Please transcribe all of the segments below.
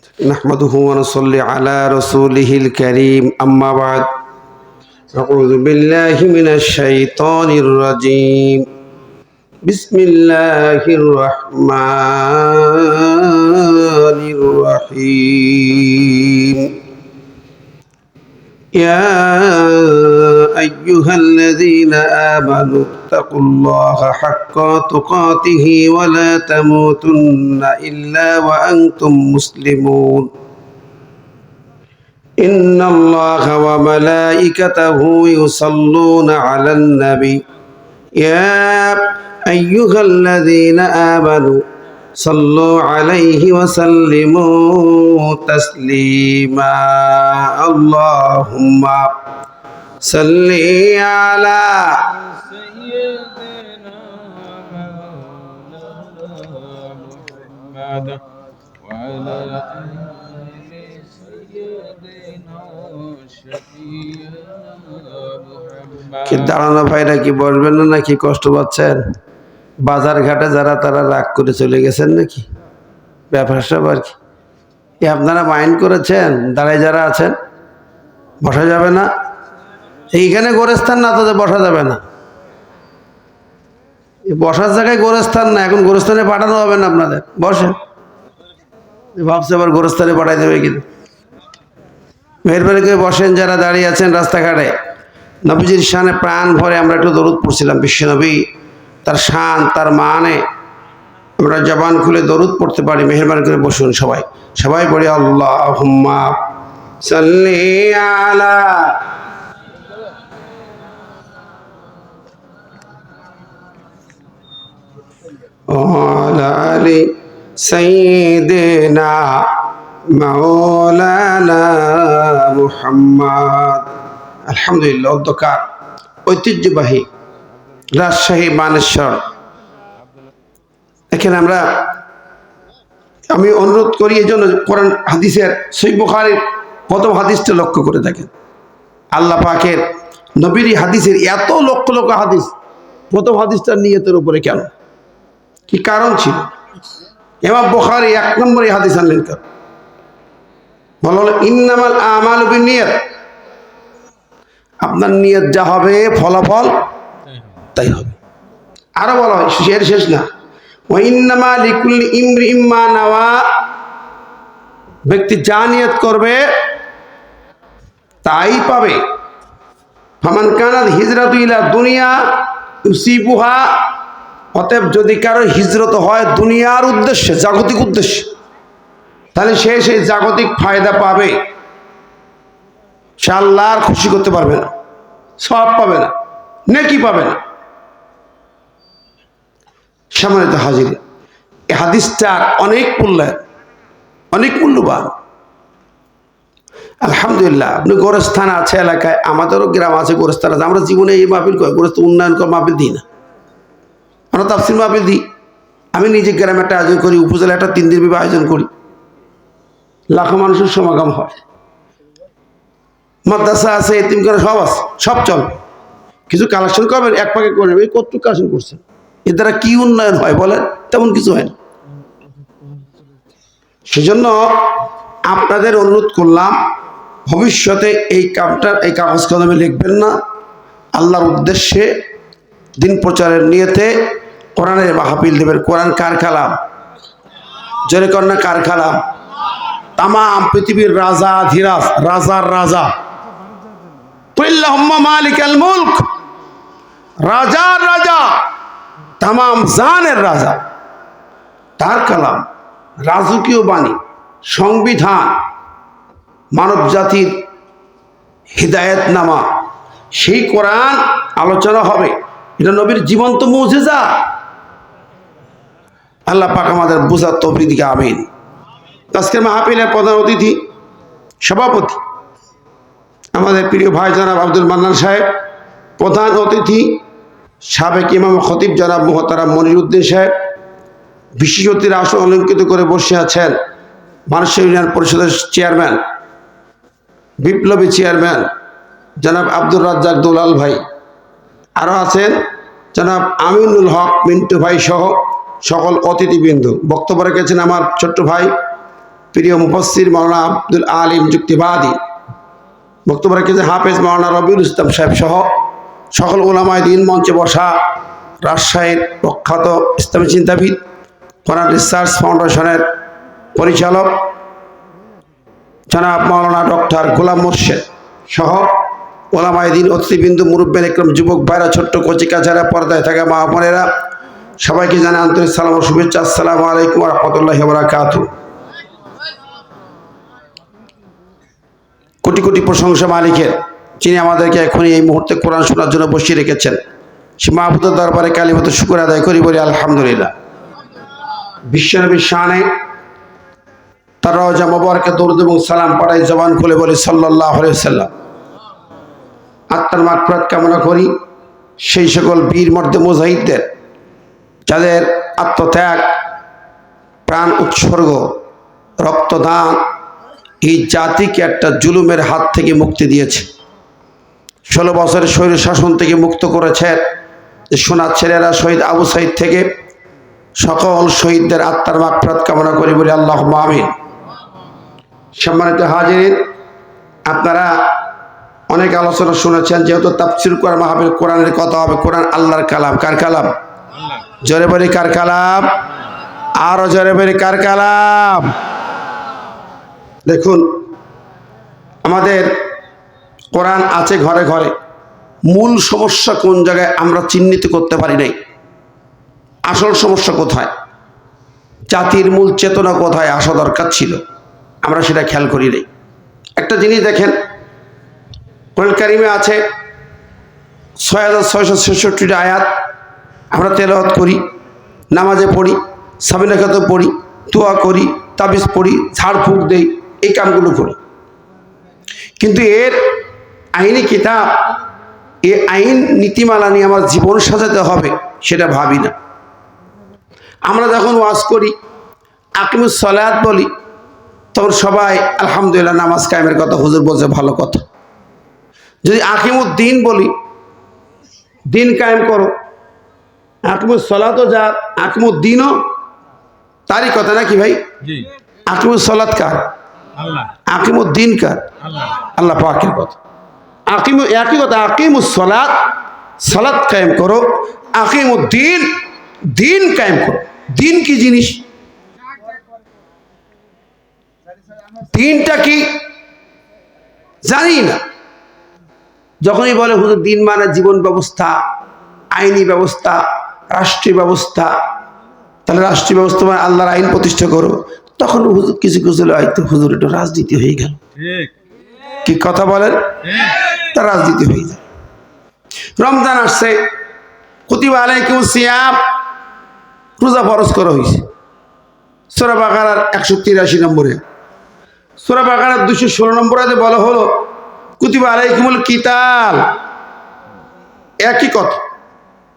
نحمده ونصلي على رسوله الكريم أما بعد أعوذ بالله من الشيطان الرجيم بسم الله الرحمن الرحيم يا أيها الذين آمنوا اتقوا الله حق تقاته ولا تموتن إلا وأنتم مسلمون إن الله وملائكته يصلون على النبي يا أيها الذين آمنوا صلوا عليه وسلموا تسليما اللهم صل على سيدنا محمد وعلى آل سيدنا شفيعنا কি محمد দাঁড়ানো ভাইরা কি বলবেন না নাকি কষ্ট পাচ্ছেন? বাজার ঘাটে যারা তারা রাগ করে চলে গেছেন নাকি? ব্যবসা আর কি আপনারা মাইন্ড করেছেন? দাঁড়ায় যারা আছেন বসা যাবে না? এইখানে গোরস্থান না তো যে বসা যাবে না? বসার জায়গায় গোরস্থান না, এখন গোরস্থানে পাঠানো হবে না আপনাদের। বসেন, ভাবছে আবার গোরস্থানে পাঠাই দেবে কিন্তু। মেহরবানি করে বসেন যারা দাঁড়িয়ে আছেন রাস্তাঘাটে। নবীজির শানে প্রাণ ভরে আমরা একটু দরুদ পড়ছিলাম। বিশ্বনবী তার শান তার মানে আমরা জবান খুলে দরুদ পড়তে পারি। মেহরবানি করে বসুন সবাই, সবাই পড়ি আল্লাহুম্মা সাল্লি আলা ওয়ালা আলি সাইয়্যিদিনা মাওলানা মুহাম্মদ। আলহামদুলিল্লাহ। অধ্যকার ঐতিহ্যবাহী রাজশাহী মানেশ্বর, এখানে আমি অনুরোধ করি এই জন্য কোরআন হাদিসের সহিহ বুখারীর প্রথম হাদিসটা লক্ষ্য করে দেখেন। আল্লাহ পাকের নবীর হাদিসের এত লক্ষ লক্ষ হাদিস, প্রথম হাদিসটার নিয়তের উপরে কেন, কি কারণ ছিল? ইমাম বুখারী 1 নম্বরে হাদিস আনলেন কেন? বলা হলো ইন্নামাল আমালু বিন্নিয়াত, আপনার নিয়ত যা হবে ফলাফল তাই হবে। আরো বলা হয়, শেষ না, ওয়া ইন্নামা লিকুল্লি ইমরিইম মা নাওয়া, ব্যক্তি যা নিয়ত করবে তাই পাবে। ফামান কানাত হিজরাতু ইলা দুনিয়া ইউসিবুহা, অতএব যদি কারো হিজরত হয় দুনিয়ার উদ্দেশ্যে, জাগতিক উদ্দেশ্যে, তাহলে সে সেই জাগতিক ফায়দা পাবে, সে আল্লাহর খুশি করতে পারবে না, সওয়াব পাবে না, নেকি পাবে না। সম্মানিত হাজির, এই হাদিসটার অনেক মূল্যায়ন, অনেক মূল্যবান। আলহামদুলিল্লাহ, আপনি গোরস্থান আছে এলাকায়, আমাদেরও গ্রাম আছে গোরস্থান আছে। আমরা জীবনে এই মাহফিল করি, গোরস্থান উন্নয়ন কর মাহফিল দিই না, আমরা তাফসীর মাহফিল দিই। আমি নিজে গ্রামে একটা আয়োজন করি, উপজেলা একটা 3 দিন আয়োজন করি, লাখো মানুষের সমাগম হয়। মাদ্রাসা আছে, এতিমখানা সব আছে, সব চল। কিছু কালেকশন করবেন, এক পাকে করবেন, এই কত কালেকশন করছেন, এর দ্বারা কি উন্নয়ন হয় বলেন? তেমন কিছু হয় না। সেজন্য আপনাদের অনুরোধ করলাম, ভবিষ্যতে এই কামটা, এই কাগজ কলমে লিখবেন না, আল্লাহর উদ্দেশ্যে দিন প্রচারের নিয়তে কোরআনের মাহফিল দেবেন। কোরআন কার কালাম? জোরে কন্যা কার কালাম? তাম পৃথিবীর রাজা ধীরাজ, রাজার রাজা, কুল্লাহুম্মা মালিকাল মুলক, রাজার রাজা, তাম জানের রাজা, তার কালাম, রাজকীয় বাণী, সংবিধান, মানব জাতির হিদায়াতনামা, সেই কোরআন আলোচনা হবে। এটা নবীর জীবন্ত মুজিজা। আল্লাহ পাক আমাদের বুঝার তৌফিক দিকে, আমিন। আজকের মাহফিলের প্রধান অতিথি, সভাপতি আমাদের প্রিয় ভাই জনাব আব্দুল মান্নান সাহেব, প্রধান অতিথি সাবেক ইমাম খতিব জনাব মুহতারাম মনিরউদ্দিন সাহেব, বিশেষ অতিথির আসন অলঙ্কৃত করে বসে আছেন মানুষের ইউনিয়ন পরিষদের চেয়ারম্যান, বিপ্লবী চেয়ারম্যান জনাব আব্দুর রাজ্জাক দুলাল ভাই, আরও আছেন জনাব আমিনুল হক মিন্টু ভাই সহ সকল অতিথিবৃন্দ। বক্তব্য রেখেছেন আমার ছোট্ট ভাই প্রিয় মুফাসসির মাওলানা আব্দুল আলিম যুক্তিবাদী, বক্তব্য রেখেছে হাফেজ মাওলানা রবিউল ইসলাম সাহেব সহ সকল উলামায়ে দ্বীন, মঞ্চে বসা রাজশাহীর প্রখ্যাত ইসলামী চিন্তাবিদ, কোরআন রিসার্চ ফাউন্ডেশনের পরিচালক জনাব মাওলানা ডক্টর গোলাম মোর্শেদ সহ ওলামায়ে দ্বীন, অতিথিবৃন্দ, মুরব্বিয়ান ইকরাম, যুবক ভাইরা, ছোট্ট কচিকা যারা পর্দায় থাকা মা বোনেরা, সবাইকে জানাই আন্তরিক সালাম ও শুভেচ্ছা। আসসালামু আলাইকুম ওয়া রাহমাতুল্লাহি ওয়া বারাকাতুহু। কোটি কোটি প্রশংসা মালিকের, যিনি আমাদেরকে এখনই এই মুহূর্তে কোরআন শোনার জন্য বসিয়ে রেখেছেন। সে মাহবুদের দরবারে কালিমাত শুকর আদায় করি, বলি আলহামদুলিল্লাহ। বিশ্বনবীর শানে তার রওজা মোবারকে দরুদ এবং সালাম পাঠাই, জবান খুলে বলি সাল্লাল্লাহু আলাইহি ওয়াসাল্লাম। আত্মার মাগফিরাত কামনা করি সেই সকল বীর মর্দে মুজাহিদদের, যাদের আত্মত্যাগ, প্রাণ উৎসর্গ, রক্তদান এই জাতিকে একটা জুলুমের হাত থেকে মুক্তি দিয়েছে। 16 বছরের স্বৈর শাসন থেকে মুক্ত করেছে। সোনার ছেলেরা শহীদ আবু সাইদ থেকে সকল শহীদদের আত্মার মাগফিরাত কামনা করি, বলি আল্লাহুম্মা আমিন। সম্মানিত হাজিরিন, আপনারা অনেক আলোচনা শুনেছেন। যেহেতু তাফসীর কোরআন মাহফিল, কোরআনের কথা হবে। কোরআন আল্লাহর কালাম। কার কালাম? জোরে বলি কার কালাম? আরো জোরে বলি কার কালাম? দেখুন, আমাদের কোরআন আছে ঘরে ঘরে। মূল সমস্যা কোন জায়গায় আমরা চিহ্নিত করতে পারি নাই। আসল সমস্যা কোথায়, জাতির মূল চেতনা কোথায় আসা দরকার ছিল, আমরা সেটা খেয়াল করি নাই। একটা জিনিস দেখেন, কোরআন কারিমে আছে 6666টি আয়াত। আমরা তেলাওয়াত করি, নামাজে পড়ি, সাবিনা খাতম পড়ি, দোয়া করি, তাবিজ পড়ি, ঝাড়ফুঁক দেই, এই কামগুলো করি। কিন্তু এর আইনি কিতাব, এই আইন নীতিমালা নিয়ে আমার জীবন সাজাতে হবে, সেটা ভাবি না। আমরা যখন ওয়াজ করি, আকিমুস সালাত বলি, তখন সবাই আলহামদুলিল্লাহ নামাজ কায়েমের কথা হুজুর বলছে, ভালো কথা। যদি আকিমুদ্দিন বলি, দিন কায়েম করো, আকিমুস সালাতও যার, আকিমুদ্দিনও তারই কথা, নাকি ভাই? আকিমুস সালাত কার? আল্লাহ। আকিমুদ্দিন কার? আল্লাহ। আল্লাহ পাকের কথা। একই কথা, আকিমুস সালাত, সালাত কায়েম করো, আকিমুদ্দিন, দিন কায়েম করো। দিন কি জিনিস? দিনটা কি জানি না। যখনই বলে হুজুর দিন মানে জীবন ব্যবস্থা, আইনি ব্যবস্থা, রাষ্ট্রীয় ব্যবস্থা, তাহলে রাষ্ট্রীয় ব্যবস্থা মানে আল্লাহর আইন প্রতিষ্ঠা করো, তখন হুজুর কিছু কিছু হয়তো হুজুর একটু রাজনীতি হয়ে গেল। কি কথা বলেন? তা রাজনীতি হয়ে যায়। রমজান আসছে, কুতিবা আলাইকুমুস সিয়াম, রোজা ফরজ করা হয়েছে। সূরা বাকারার 183 নম্বরে, সূরা বাকারার 216 নম্বরে বলা হলো কুতিবা আলাইকুমুল কিতাল। একই কথা,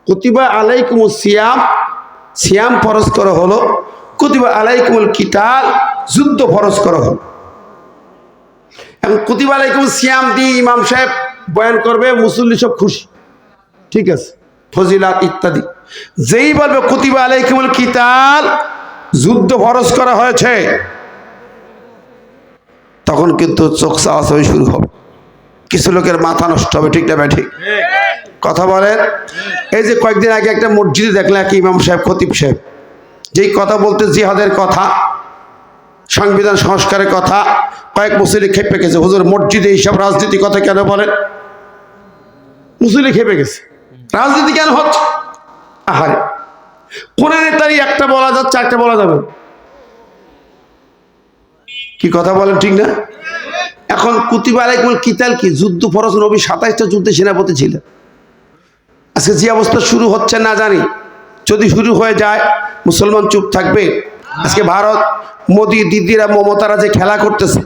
কুতিবা আলাইকুমুস সিয়াম, সিয়াম ফরজ করা হলো, কুতিবা আলাইকুমুল কিতাল, যুদ্ধ ফরজ করা হলো। এখন কুতিবা আলাইকুমুস সিয়াম দিয়ে ইমাম সাহেব বয়ান করবে, মুসল্লি সব খুশি, ঠিক আছে, ফজিলাত ইত্যাদি। যেই বলবে কুতিবা আলাইকুমুল কিতাল, যুদ্ধ ফরজ করা হয়েছে, তখন কিন্তু চোখ চাওয়াচাওয়ি শুরু হবে। কিছু লোকের মাথা নষ্ট হবে, ঠিক না ভাই? ঠিক কথা বলেন। এই যে কয়েকদিন আগে একটা মসজিদে দেখলাম এক ইমাম সাহেব, খতিব সাহেব, যেই কথা বলতে জিহাদের কথা, সংবিধান সংস্কারের কথা, কয়েক মুসল্লি খেপে গেছে। হুজুর মসজিদে এইসব রাজনীতি কথা কেন বলেন? মুসল্লি খেপে গেছে, রাজনীতি কেন হচ্ছে? আহারে, কোরআনের তারিখ একটা বলা যাচ্ছে, একটা বলা যাবে। কি কথা বলেন, ঠিক না? এখন কুতিবা আলাইকুমুল কিতাল কি? যুদ্ধ ফরজ। নবী 27টা যুদ্ধে সেনাপতি ছিলেন। আজকে যে অবস্থা শুরু হচ্ছে না জানি, যদি শুরু হয়ে যায় মুসলমান চুপ থাকবে? আজকে ভারত, মোদি, দিদিরা, মমতারা যে খেলা করতেছে,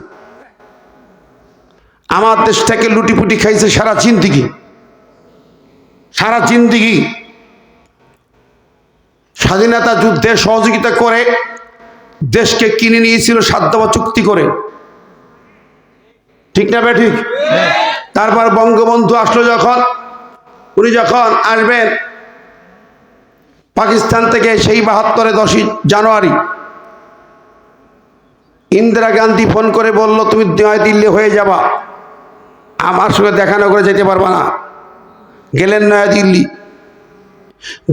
আমার দেশটাকে লুটিপুটি খাইছে সারা জিন্দিগি, সারা জিন্দিগি। স্বাধীনতা যুদ্ধে সহযোগিতা করে দেশকে কিনে নিয়েছিল 7 দফা চুক্তি করে, ঠিক না ঠিক? তারপর বঙ্গবন্ধু আসলো যখন, উনি যখন আসবেন পাকিস্তান থেকে, সেই 72-এ 10ই জানুয়ারি ইন্দিরা গান্ধী ফোন করে বলল, তুমি নয়াদিল্লি হয়ে যাবা, আমার সঙ্গে দেখা না করে যেতে পারবা না। গেলেন নয়াদিল্লি,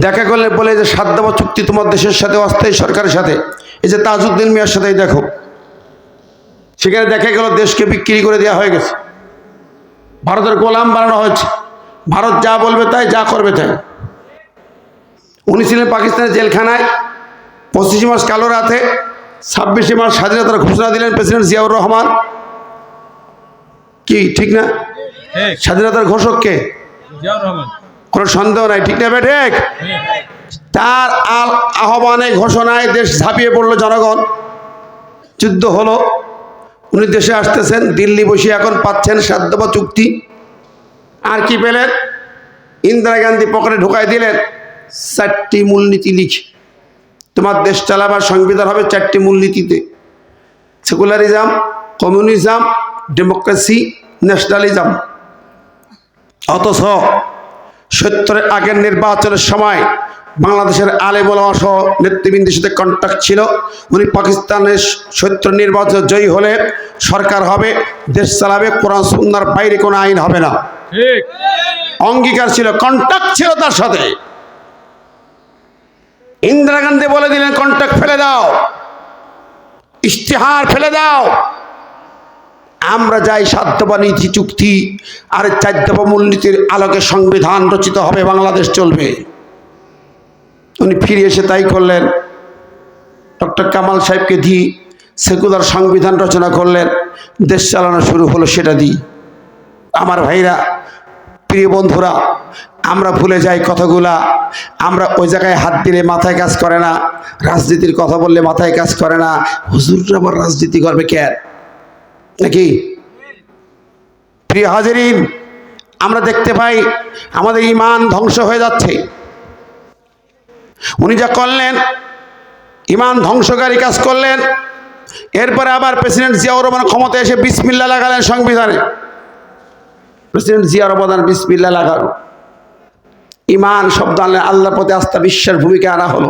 দেখা করলে বলে যে 7 দফা চুক্তি তোমার দেশের সাথে, অস্থায়ী সরকারের সাথে, এই যে তাজউদ্দিন মিয়ার সাথেই দেখো। সেখানে দেখা গেল দেশকে বিক্রি করে দেওয়া হয়ে গেছে, ভারতের গোলাম বানানো হয়েছে, ভারত যা বলবে তাই, যা করবে তাই। উনি ছিলেন পাকিস্তানের জেলখানায়। 25 মার্চ কালো রাতে, 26 মার্চ স্বাধীনতার ঘোষণা দিলেন প্রেসিডেন্ট জিয়াউর রহমান। কি ঠিক না? স্বাধীনতার ঘোষক কে? জিয়াউর রহমান। কোনো সন্দেহ নাই, ঠিক না ঠিক? তার আহ্বানে ঘোষণায় দেশ ঝাঁপিয়ে পড়লো জনগণ, যুদ্ধ হলো। উনি দেশে আসতেছেন, দিল্লি বসে এখন পাচ্ছেন 7 দফা চুক্তি। আর কি পেলেন? ইন্দিরা গান্ধী পকেটে ঢুকাই দিলেন 4টি মূলনীতি লিখে, তোমার দেশ চালাবার সংবিধান হবে 4টি মূলনীতিতে: সেকুলারিজম, কমিউনিজম, ডেমোক্রেসি, ন্যাশনালিজম। অথচ 70-এর আগের নির্বাচনের সময় বাংলাদেশের আলেম ওলামা সহ নেতৃবৃন্দের সাথে কন্ট্যাক্ট ছিল। উনি পাকিস্তানের 70 নির্বাচন জয়ী হলে সরকার হবে, দেশ চালাবে, কোরআন সুন্নাহর বাইরে কোনো আইন হবে না। ঠিক। অঙ্গীকার ছিল, কন্ট্যাক্ট ছিল তার সাথে। ইন্দিরা গান্ধী বলে দিলেন, কন্ট্যাক্ট ফেলে দাও, ইশতেহার ফেলে দাও, আমরা যাই 7 দফা নীতি চুক্তি আর 4 দফা মূলনীতির আলোকে সংবিধান রচিত হবে, বাংলাদেশ চলবে। উনি ফিরে এসে তাই করলেন। ডক্টর কামাল সাহেবকে দিয়ে সেকুলার সংবিধান রচনা করলেন, দেশ চালানো শুরু হলো সেটা দিয়ে। আমার ভাইরা, প্রিয় বন্ধুরা, আমরা ভুলে যাই কথাগুলা। আমরা ওই জায়গায় হাত দিলে মাথায় কাজ করে না, রাজনীতির কথা বললে মাথায় কাজ করে না। হুজুররা আবার রাজনীতি করবে কেন নাকি? প্রিয় হাজিরিন, আমরা দেখতে পাই আমাদের ঈমান ধ্বংস হয়ে যাচ্ছে। উনি যা করলেন, ঈমান ধ্বংসকারী কাজ করলেন। এরপরে আবার প্রেসিডেন্ট জিয়াউর রহমান ক্ষমতায় এসে বিসমিল্লাহ লাগালেন সংবিধানে। প্রেসিডেন্ট জিয়াউর রহমান বিসমিল্লাহ লাগালো, ঈমান শব্দ আনলেন, আল্লাহর প্রতি আস্থা বিশ্বাস ভূমিকা আনা হলো।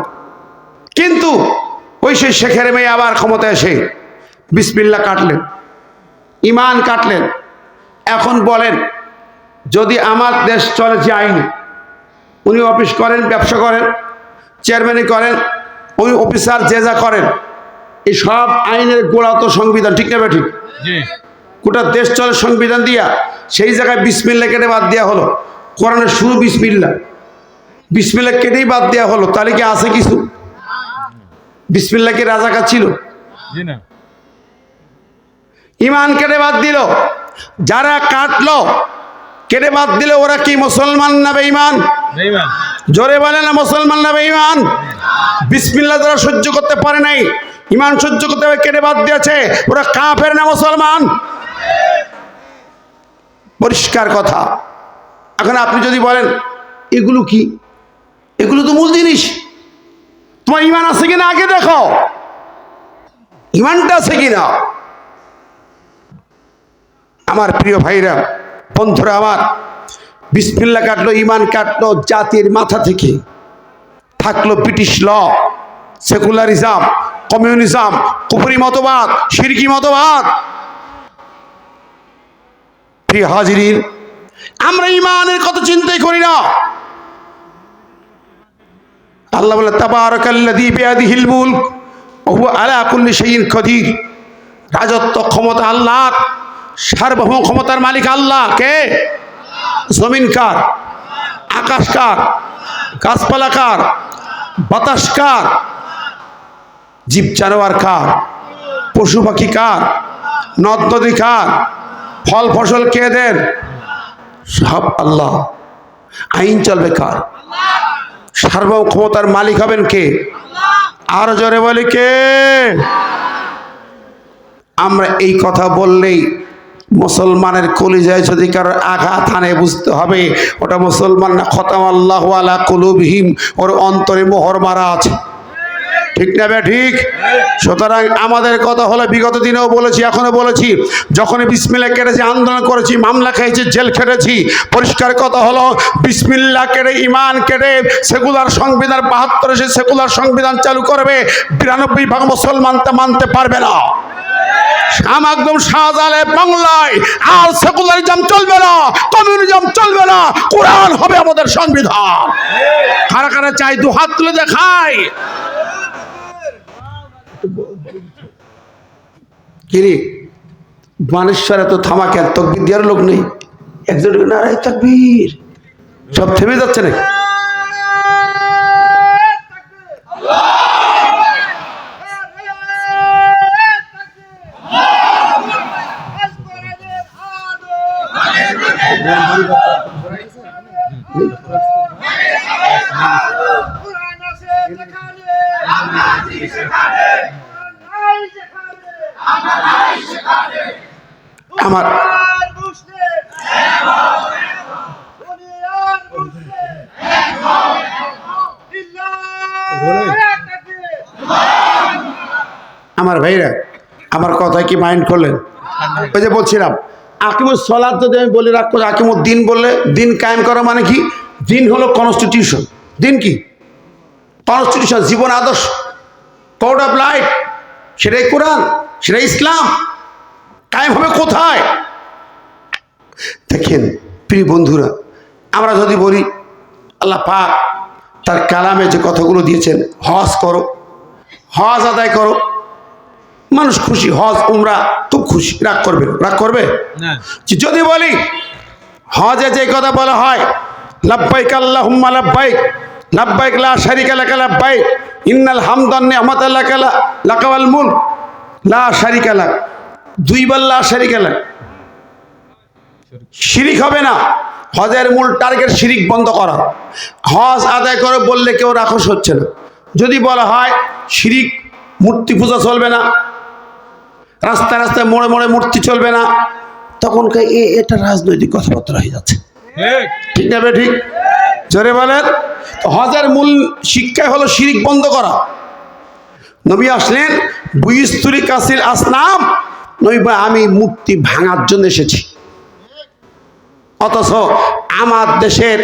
কিন্তু ওই সেই শেখের মেয়ে আবার ক্ষমতায় এসে বিসমিল্লাহ কাটলেন, ঈমান কাটলেন। এখন বলেন, যদি আমার দেশ চলে যে আইনে, উনি অফিস করেন, ব্যবসা করেন, চেয়ারম্যানি করেন, উনি অফিসার যে যা করেন, এই সব আইনের গোড়া তো সংবিধান, ঠিক না ঠিক? গোটা দেশ চলে সংবিধান দিয়া, সেই জায়গায় বিসমিল্লাহ কেটে বাদ দেওয়া হলো। কোরআনের শুরু বিসমিল্লাহ, বিসমিল্লাহ কেটেই বাদ দেওয়া হলো। তাহলে কি আছে কিছু? বিসমিল্লাহ কি রাজাকার ছিল? ঈমান কেটে বাদ দিল। যারা কাটলো, কেটে বাদ দিল, ওরা কি মুসলমান না বেঈমান? জোরে বলে না, মুসলমান না বেঈমান? বিসমিল্লাহ যারা সহ্য করতে পারে নাই, ঈমান সহ্য করতে হবে, কেটে বাদ দিয়েছে, ওরা কাফের না মুসলমান? পরিষ্কার কথা। এখন আপনি যদি বলেন এগুলো কি, এগুলো তো মূল জিনিস, তোমার ঈমান আছে কিনা আগে দেখো, ঈমানটা আছে কিনা। আমার প্রিয় ভাইরা, বন্ধুরা আমার, বিসমিল্লাহ কাটলো, ঈমান কাটলো জাতির মাথা থেকে। থাকলো ব্রিটিশ ল, সেকুলারিজম, কমিউনিজম, কুফরি মতবাদ, শিরকি মতবাদ। প্রিয় হাজিরিন, আমরা ঈমানের কথা চিন্তাই করি না। আল্লাহ বলে, তাবারাকাল্লাযী বিয়াদিহিল মুলক ওয়া হুয়া আলা কুল্লি শাইইন কাদির। রাজত্ব ক্ষমতা আল্লাহ, সার্বভৌম ক্ষমতার মালিক আল্লাহ। কে? জমিন কার? আকাশ কার? গাছপালা কার? বাতাস কার? জীব জানোয়ার কার? পশু পাখি কার? নদ নদী কার? ফল ফসল কে দেন? সব আল্লাহ। আইন চলবে কার? সার্বভৌম ক্ষমতার মালিক হবেন কে? আর জোরে বলি কে? আমরা এই কথা বললেই মুসলমানের কলিজায় যদি কারোর আঘাত আনে, বুঝতে হবে ওটা মুসলমান না, খতাম আল্লাহু আলা কুলুবিহিম, ওর অন্তরে মোহর মারা আছে। ঠিক না বে ঠিক? সুতরাং আমাদের কথা হলো, বিগত দিনেও বলেছি, এখনো বলেছি, যখন বিসমিল্লাহ কেটেছি, আন্দোলন করেছি, মামলা খেয়েছি, জেল খেটেছি, পরিষ্কার কথা হলো, বিসমিল্লাহ কেটে, ঈমান কেটে সেকুলার সংবিধান 72 সে সেকুলার সংবিধান চালু করবে, 92 ভাগ মুসলমান তা মানতে পারবে না। একদম শাহজালে বাংলায় আর সেকুলারিজম চলবে না, কমিউনিজম চলবে না, কোরআন হবে আমাদের সংবিধান। কারা কারা চাই দু হাত তুলে দেখায়। কিরে মানেশ্বর এত থামা কেন? তকবীর দেওয়ার লোক নেই, একজন নারাই তাকবীর, সব থেমে যাচ্ছে নাকি? আমার আমার ভাইরা আমার কথা কি মাইন্ড করলেন? ওই যে বলছিলাম আকিমুস সালাত যদি আমি বলে রাখবো, আকিমুদ দিন বললে দিন কায়েম করা মানে কি? দিন হলো কনস্টিটিউশন। দিন কি? কনস্টিটিউশন, জীবন আদর্শ, কোড অফ লাইফ, সেটাই কোরআন, সেটাই ইসলাম। কায়েম হবে কোথায়? দেখেন প্রিয় বন্ধুরা, আমরা যদি বলি আল্লাহ পাক তার কালামে যে কথাগুলো দিয়েছেন, হজ করো, হজ আদায় করো, মানুষ খুশি, হজ উমরা খুব খুশি, রাগ করবে? রাগ করবে না। যদি বলি হজে যে কথা বলা হয় লাব্বাইক আল্লাহুম্মা লাব্বাইক, লাব্বাইক লা শারিকা লাকা লাব্বাইক, ইন্নাল হামদা নি'মাতা লাকা লাকা ওয়াল মুলক লা শারিকা লাক, দুইবার লা শারিকা লাক, শিরিক হবে না। হজের মূল টার্গেট শিরিক বন্ধ করা। হজ আদায় করে বললে কেউ রাক্ষস হচ্ছে না। যদি বলা হয় শিরিক, মূর্তি পূজা চলবে না, রাস্তায় রাস্তায় মোড়ে মোড়ে মূর্তি চলবে না, তখন এটা রাজনৈতিক কথাবার্তা হয়ে যাচ্ছে। ঠিক না? ঠিক জোরে বলেন। তো হজের মূল শিক্ষাই হলো শিরিক বন্ধ করা। নবী আসলেন বুইস্তুরি কাসিল আসনাম, নবী আমি মূর্তি ভাঙার জন্য এসেছি। অথচ আমার দেশের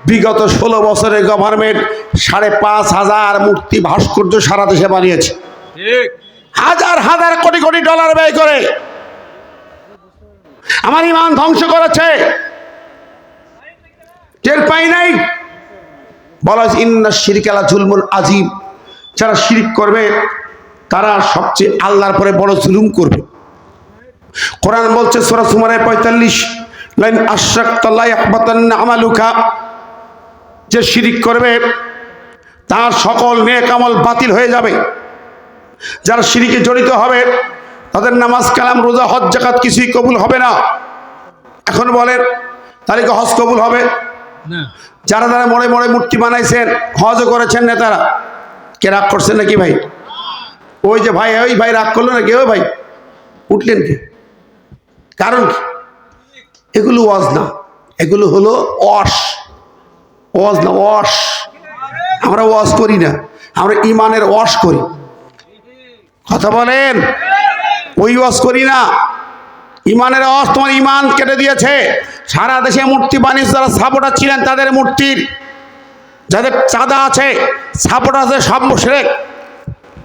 বিগত 16 বছরের গভর্নমেন্ট 5,500 মূর্তি ভাস্কর্য সারা দেশে বানিয়েছে, হাজার হাজার কোটি কোটি ডলার ব্যয় করে। আমার ইমান ধ্বংস করেছে, টের পাই নাই। বলা হয়েছে ইন্না শিরকা লা জুলমুন আযীম, যারা শিরক করবে তারা সবচেয়ে আল্লাহর পরে বড় জুলুম করবে। কোরআন বলছে সূরা জুমারে 45, লাইন আশরাকতা লা ইয়াহবাতান্না আমালুকা, যে শিরক করবে তার সকল নেক আমল বাতিল হয়ে যাবে। যারা শিরকে জড়িত হবে তাদের নামাজ, কালাম, রোজা, হজ, যাকাত কিছুই কবুল হবে না। এখন বলেন তাহলে কি হজ কবুল হবে না? যারা যারা মোড়ে মোড়ে মূর্তি বানাইছেন, হজও করেছেন নেতারা, কে রাগ করছেন নাকি ভাই? ওই যে ভাই, ওই ভাই রাগ করলো নাকি? ওই ভাই উঠলেন কি? কারণ কি? এগুলো ওয়াজ না, এগুলো হলো ওয়াশ। ওয়াজ না, ওয়াশ। আমরা ওয়াজ করি না, আমরা ইমানের ওয়াশ করি। কথা বলেন, ওই ওয়াজ করি না। ইমানের ওয়াজ তোমার ইমান কেটে দিয়েছে। সারা দেশে মূর্তি বানিয়ে যারা সাপোর্টার ছিলেন, তাদের মূর্তির যাদের চাঁদা আছে, সাপোর্টার আছে, সব মুশরিক,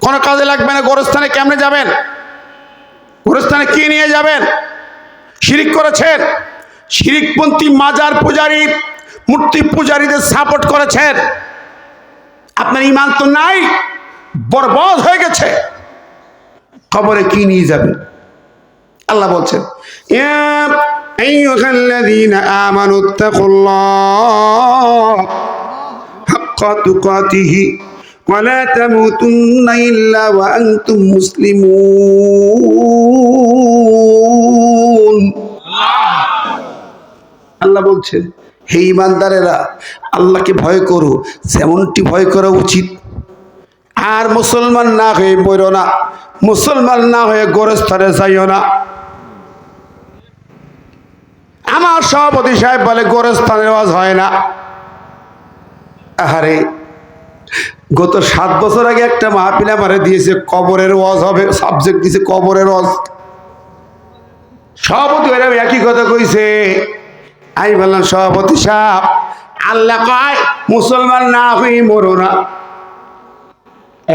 কোনো কাজে লাগবে না। গোরস্থানে কেমনে যাবেন? গোরস্থানে কি নিয়ে যাবেন? শিরিক করেছেন। শিরিকপন্থী মাজার পূজারী, মূর্তি পূজারীদের সাপোর্ট করেছেন। আপনার ইমান তো নাই, বরবাদ হয়ে গেছে। কবরে কি নিয়ে যাবেন? আল্লাহ বলছেন ইয়া আইয়ুহাল্লাযীনা আমানুত্তাকুল্লাহ হাক্কা তুকাতিহি ওয়া লা তামুতুন্না ইল্লা ওয়া আনতুম মুসলিমুন। আল্লাহ বলছেন হে ঈমানদারেরা, আল্লাহকে ভয় করো যেমনটি ভয় করা উচিত। আর মুসলমান না হয়ে মরো না, মুসলমান না হয়ে গোরস্থানে যাইও না। আমার সভাপতি সাহেব বলে গোরস্থানের ওয়াজ হয় না। আরে গত 7 বছর আগে একটা মাহফিল আমারে দিয়েছে, কবরের ওয়াজ হবে, সাবজেক্ট দিয়েছে কবরের ওয়াজ। সভাপতি ভাইরা একই কথা কইছে। আমি বললাম সভাপতি সাহেব, আল্লাহ কয় মুসলমান না হয়ে মরো না।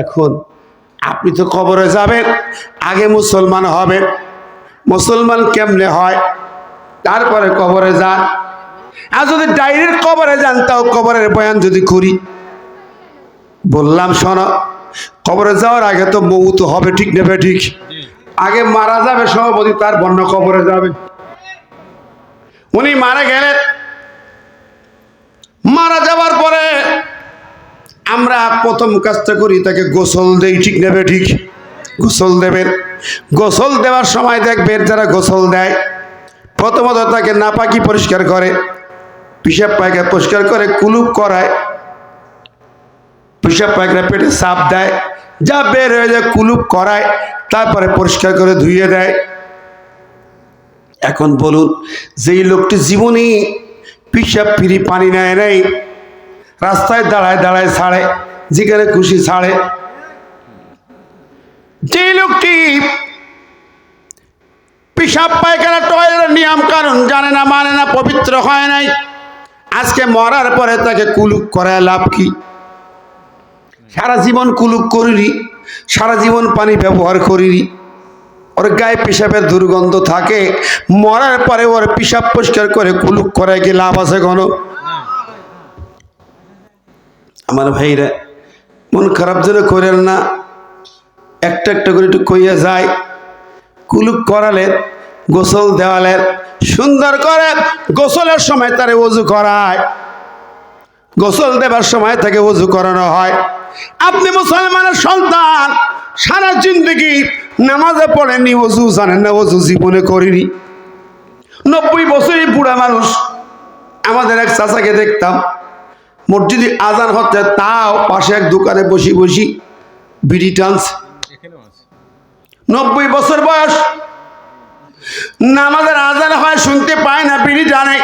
এখন আপনি তো কবরে যাবেন, আগে মুসলমান হবেন। মুসলমান কেমনে হয়, তারপরে কবরে যান। আর যদি ডাইরেক্ট কবরে যান, তাও কবরের বয়ান যদি করি, বললাম শোনো, কবরে যাওয়ার আগে তো মৌত হবে, ঠিক নেবে ঠিক, আগে মারা যাবে সভাপতি, তার বন্য কবরে যাবে। উনি মারা গেলেন, মারা যাওয়ার পরে আমরা প্রথম কাজটা করি, তাকে গোসল দেই, ঠিক নেবে ঠিক, গোসল দেবেন। গোসল দেওয়ার সময় দেখবেন যারা গোসল দেয়, প্রথমত তাকে নাপাকি পরিষ্কার করে, পিসাব পায়খানা পরিষ্কার করে, কুলুপ করায়, পিসাব পায়খানা পেটে চাপ দেয়, যা বের হয়ে যায় কুলুপ করায়, তারপরে পরিষ্কার করে ধুইয়ে দেয়। এখন বলুন, যেই লোকটি জীবনে পিসাব ফিরি পানি নেয় নাই, রাস্তায় দাঁড়ায় দাঁড়ায় ছাড়ে, যেখানে খুশি ছাড়ে, যে লোকটি পিসাব পায়খানা টয়লেটের নিয়ম কানুন জানে না, মানে না, পবিত্র হয় নাই, আজকে মরার পরে তাকে কুলুপ করায় লাভ কি? সারা জীবন কুলুপ করিনি, সারা জীবন পানি ব্যবহার করিনি, ওর গায়ে পেশাবের দুর্গন্ধ থাকে, মরার পরে ওর পিসাব পরিষ্কার করে কুলুপ করায় কি লাভ আছে কোনো? আমার ভাইরা, মন খারাপ যেন করেন না, একটা একটা করে একটু কইয়া যায়। কুলুপ করালেন, গোসল দেওয়ালেন, সুন্দর করে গোসলের সময় তারে ওযু করায়, গোসল দেবার সময় তাকে ওযু করানো হয়। আপনি মুসলমানের সন্তান, সারা জিন্দগি নামাজে পড়েননি, ওযু জানেন না, ওযু জীবনে করিনি। 90 বছরই বুড়া মানুষ। আমাদের এক চাচাকে দেখতাম, মসজিদে আজান হচ্ছে, তাও পাশে এক দোকানে বসি বসি বিড়ি টানছে। 90 বছর বয়স, নামাজের আজান হয়, শুনতে পায় না, বিড়ি টানে।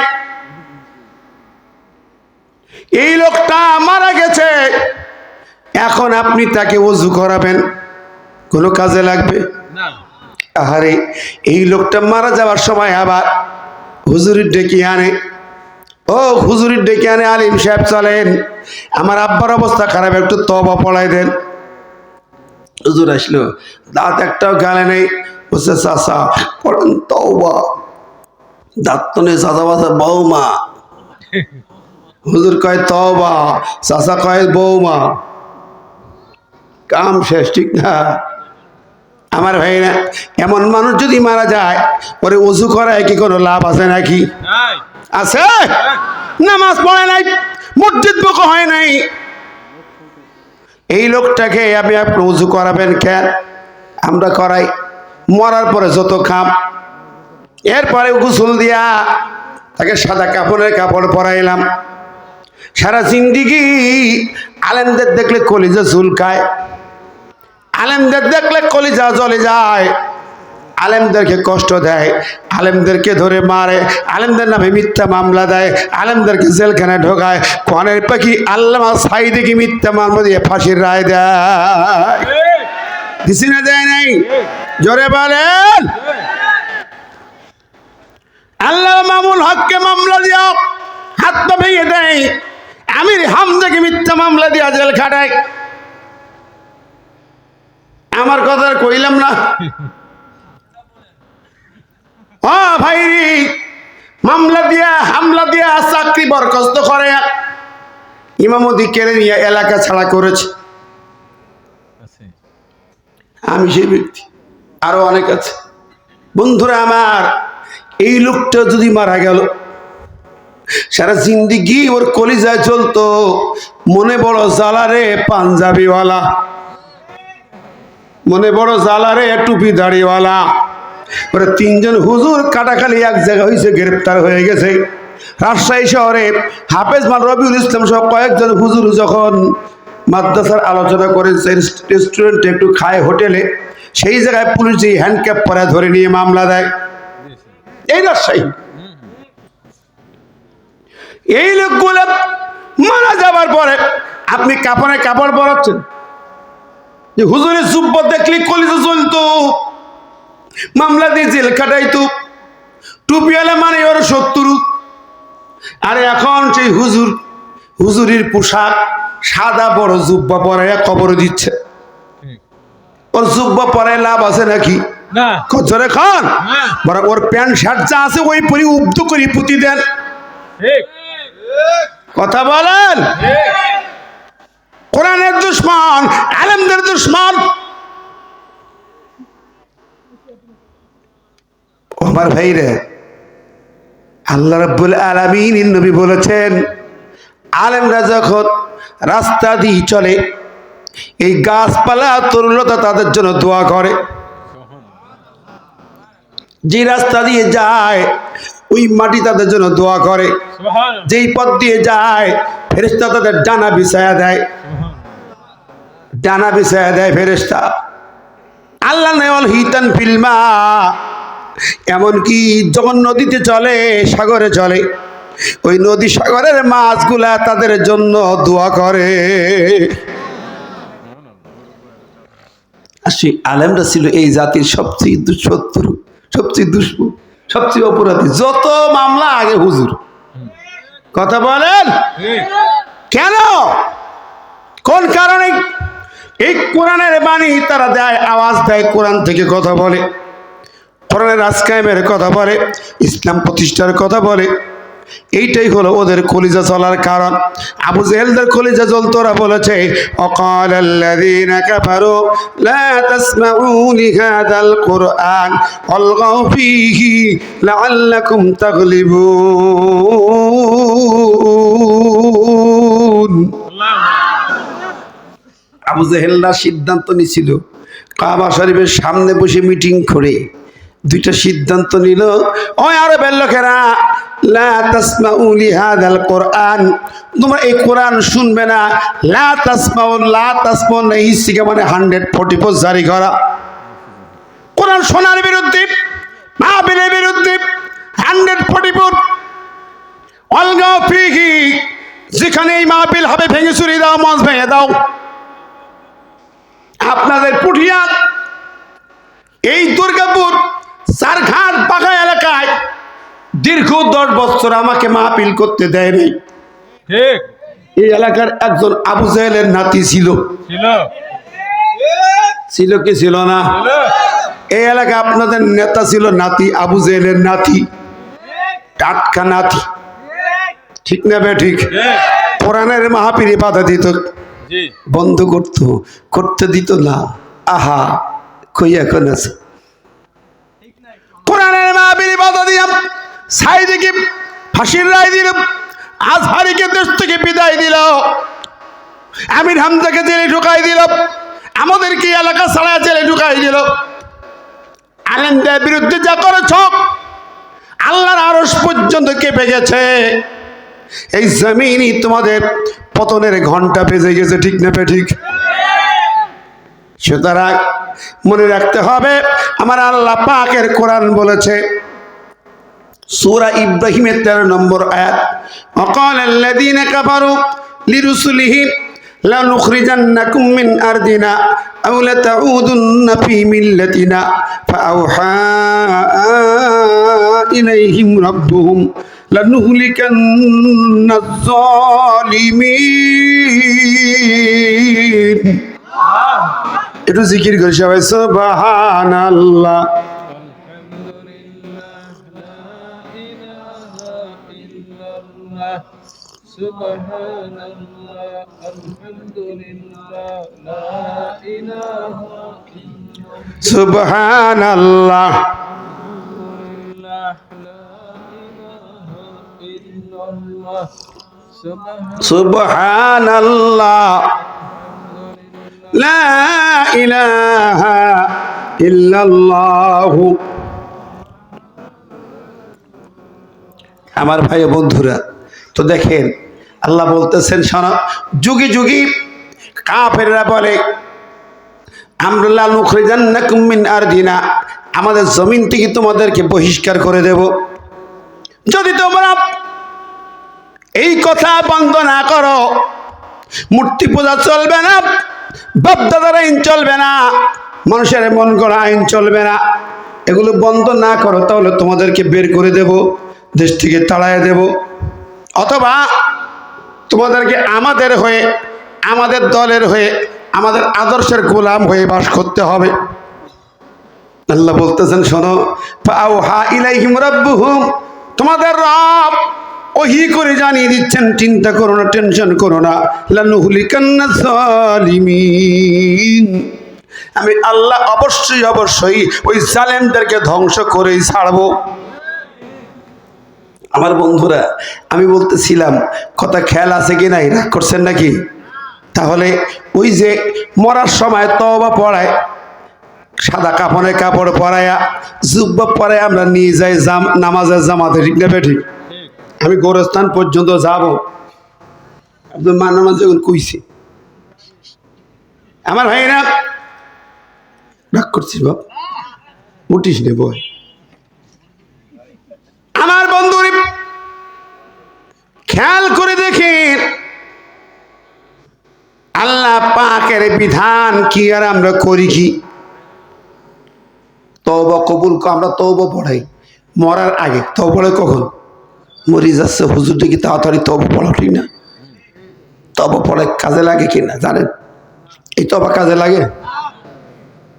এই লোকটা মারা গেছে, এখন আপনি তাকে ওযু করাবেন, কোনো কাজে লাগবে? আহারে, এই লোকটা মারা যাওয়ার সময় আবার হুজুরের ডেকে আনে, ও হুজুরের ডেকে আনে, আলিম সাহেব চলেন, আমার আব্বার অবস্থা খারাপ, একটু তওবা পড়াই দেন। হুজুর আসলো, দাঁত একটাও গালে নেই, বলছে চাচা পড়েন তওবা। দাঁত তো নেই, চাচা বাসা বৌমা। হুজুর কয় তওবা, চাচা কয় বৌমা, কাম শেষ, ঠিক না? আমার ভাইরা, এমন মানুষ যদি মারা যায়, ওরে ওযু করায় কি কোনো লাভ আছে নাকি? আছে? নামাজ পড়ে নাই, মসজিদ মুখ হয় নাই, এই লোকটাকে আপনি ওযু করাবেন কেন? আমরা করাই, মরার পরে যত খাম, এরপরে গোসল দিয়া তাকে সাদা কাপড়ের কাপড় পরাইলাম। সারা জিন্দিগি আলেমদের দেখলে কলিজা ঝুলকায়, আলেমদের দেখলে কলিজা জ্বলে যায়, আলেমদেরকে কষ্ট দেয়, আলেমদেরকে ধরে মারে, আলেমদের নামে মিথ্যা মামলা দেয়, আলেমদেরকে জেলখানায় ঢোকায়। কনের পাখি আল্লামা সাঈদীকে মিথ্যা মামলা দিয়ে ফাঁসির রায় দেয়, দিছি না দেয় নাই? জোরে বলেন। আল্লামা মামুনুল হককে মামলা দিয়া হাত পা ভেঙে দেয়, আমির হামজাকে মিথ্যা মামলা দিয়া জেল খাটায়। আমার কথা কইলাম না? ও ভাই, মামলা দিয়া হামলা দিয়া চাকরি বরখাস্ত করে, ইমামতি কেড়ে নিয়ে এলাকা ছাড়া করেছে। আমি সেই ব্যক্তি, আরো অনেক আছে। বন্ধুরা আমার, এই লোকটা যদি মারা গেল, সারা জিন্দিগি ওর কলিজায় চলতো, মনে বড় জ্বালা রে পাঞ্জাবিওয়ালা, মনে বড় জ্বালা রে টুপি দাড়িওয়ালা। ওরা 3 জন হুজুর কাটাখালি এক জায়গা হয়েছে, গ্রেপ্তার হয়ে গেছে। রাজশাহী শহরে হাফেজ মান রবিউল ইসলাম সহ কয়েকজন হুজুর যখন মাদ্রাসার আলোচনা করে রেস্টুরেন্টে একটু খায় হোটেলে, সেই জায়গায় পুলিশ হ্যান্ডক্যাপ পরে ধরে নিয়ে মামলা দেয়। এই রাজশাহী, এই লোকগুলো মারা যাবার পরে আপনি কাপড়ে কাপড় পরাচ্ছেন, যে হুজুরের জুব্ব দেখলে কলিজা চলতো, মামলা দিয়ে জেল খাটাইতো, টুপিওয়ালা মানে ওর শত্রু। আরে এখন সেই হুজুরির পোশাক সাদা বড় জুব্বা পরাইয়া কবর দিচ্ছে। ওর জুব্বা পরায় লাভ আছে নাকি? না জোরে খান হ্যাঁ। বরং ওর প্যান্ট শার্ট যা আছে ওই পরি উব্দ করে পুঁতি দেন। ঠিক কথা বলেন। ঠিক কোরআনের দুশ্মন, আলেমদের দুশ্মন। আমার ভাই রে, আল্লাহ রাব্বুল আলামিন নবী বলেছেন, আলেমরা যখন রাস্তা দিয়ে চলে এই গাছপালা তরুলতা তাদের জন্য দোয়া করে। যে রাস্তা দিয়ে যায় ওই মাটি তাদের জন্য দোয়া করে। সুবহানাল্লাহ যেই পথ দিয়ে যায় ফেরেশতা তাদের ডানা বিছায়া দেয়, ডানা বিছায়া দেয় ফেরেশতা। আল্লাহ নেওয়াল হিতান ফিল্মা, এমনকি যখন নদীতে চলে, সাগরে চলে, ওই নদী সাগরের মাছগুলা তাদের জন্য দোয়া করে। আসি আলেমরা ছিল এই জাতির সবচেয়ে শত্রু, সবচেয়ে দুশ্মন, সবচেয়ে অপরাধী। যত মামলা আগে হুজুর। কথা বলেন ঠিক কেন, কোন কারণে? এই কোরআনের বাণী তারা দেয়, আওয়াজ দেয়, কোরআন থেকে কথা বলে, কোরআনের রাজ কায়েমের কথা বলে, ইসলাম প্রতিষ্ঠার কথা বলে। এইটাই হলো ওদের কলিজা চলার কারণ। আবু জেহেলদের কলিজা জ্বলতো, ওরা বলেছে وقال الذين كفروا لا تسمعوا لهذا القرآن والغوا فيه لعلكم تغلبون। আবু জেহেলরা সিদ্ধান্ত নিছিল, কাবা শরীফের সামনে বসে মিটিং করে দুইটা সিদ্ধান্ত নিল, ওই আরবের লোকেরা, লা তাসমাউ লিহাদাল কোরআন, তোমরা এই কোরআন শুনবে না। লা তাসমাউ, লা তাসমাউ না ইসিকা মানে 144 জারি করা। কোরআন শোনার বিরুদ্ধে, মাহফিলের বিরুদ্ধে 144। অলগাও ফিহি, যেখানে এই মাহফিল হবে ভেঙে চুরি দাও, মঞ্চ ভেঙে দাও। আপনাদের পুঠিয়া এই দুর্গাপুর চারঘাট পাকা এলাকায় দীর্ঘ 10 বছর আমাকে মাহফিল করতে দেয়নি। ঠিক এই এলাকার একজন আবু জেহেলের নাতি ছিল, ছিল ছিল কি ছিল না? ছিল এই এলাকা আপনাদের নেতা ছিল নাতি, আবু জেহেলের নাতি, টাটকা নাতি। ঠিক না বে ঠিক? ঠিক কোরআনের মাহফিলে বাধা দিত, জি বন্ধ করতে দিত না। আহা কই এখন আছে। কোরআনের মাহফিলে বাধা দিলাম, সাইদিকে ফাঁসির রায় দিল, আজহারিকে দেশ থেকে বিদায় দিল, আমির হামজাকে জেলে ঢুকাই দিল, আমাদেরকে এলাকা ছাড়া জেলে ঢুকাই দিল। আলেমদের বিরুদ্ধে যা করেছ আল্লাহর আরশ পর্যন্ত কেঁপে গেছে। এই জমিনই তোমাদের পতনের ঘন্টা বেজে গেছে। ঠিক না বে ঠিক? সুতরাং মনে রাখতে হবে, আমার আল্লাহ পাকের কোরআন বলেছে সূরা ইব্রাহিমের 13 নম্বর আয়াত, وقال الذين كفروا لرسلهم لنخرجنكم من أرضنا أو لتعودن في ملتنا فأوحى إليهم ربهم لنهلكن الظالمين। একটু জিকির করি সবাই, সুবহানাল্লাহ। সুবহানাল্লাহ আলহামদুলিল্লাহ লা ইলাহা ইল্লাল্লাহ সুবহানাল্লাহ লা ইলাহা ইল্লাল্লাহ সুবহানাল্লাহ লা ইলাহা ইল্লাল্লাহ। আমার ভাই ও বন্ধুরা, তো দেখেন আল্লাহ বলতেছেন, শোনো, যুগে যুগে কাফেররা বলে আমরা লা নুখরিজান্নাকুম মিন আরদিনা, আমাদের জমিন থেকে তোমাদেরকে বহিষ্কার করে দেব যদি তোমরা এই কথা বন্ধ না করো। মূর্তি পূজা চলবে না, বাপদাদার আইন চলবে না, মানুষের মন গড়া আইন চলবে না। এগুলো বন্ধ না করো তাহলে তোমাদেরকে বের করে দেব, দেশ থেকে তাড়ায় দেব, অথবা তোমাদেরকে আমাদের হয়ে, আমাদের দলের হয়ে, আমাদের আদর্শের গোলাম হয়ে বাস করতে হবে। আল্লাহ বলতেছেন শোনো, ফাআওহা ইলাইহিম রাব্বুহুম, তোমাদের রব ওহী করে জানিয়ে দিচ্ছেন, চিন্তা করো না, টেনশন করো না, লানুহলিকান্না যালিমিন, আমি আল্লাহ অবশ্যই অবশ্যই ওই জালেমদেরকে ধ্বংস করেই ছাড়বো। আমার বন্ধুরা, আমি বলতেছিলাম কথা খেয়াল আছে কি নাই, রাগ করছেন নাকি? তাহলে ওই যে মরার সময় তওবা পড়ায়, সাদা কাপড়ে কাপড় পরায়া জুব্বা পরায় আমরা নিয়ে যাই নামাজের জামাতে, ঠিক না বেঠিক? আমি গোরস্থান পর্যন্ত যাব, একদম নামাজ যখন কইছি, আমার ভাইরা রাগ করছিস বাপ, উঠিস নে বই। আমার বন্ধুরে খেয়াল করে দেখেন আল্লাহ পাকের বিধান কি আর আমরা করি কি? তওবা কবুল, আমরা তওবা পড়াই মরার আগে। তওবা পড়ে কখন? মরি যাচ্ছে হুজুর দেখি তাড়াতাড়ি তওবা পড়া, ঠিক না? তওবা পড়ে কাজে লাগে কিনা জানেন? এই তওবা কাজে লাগে?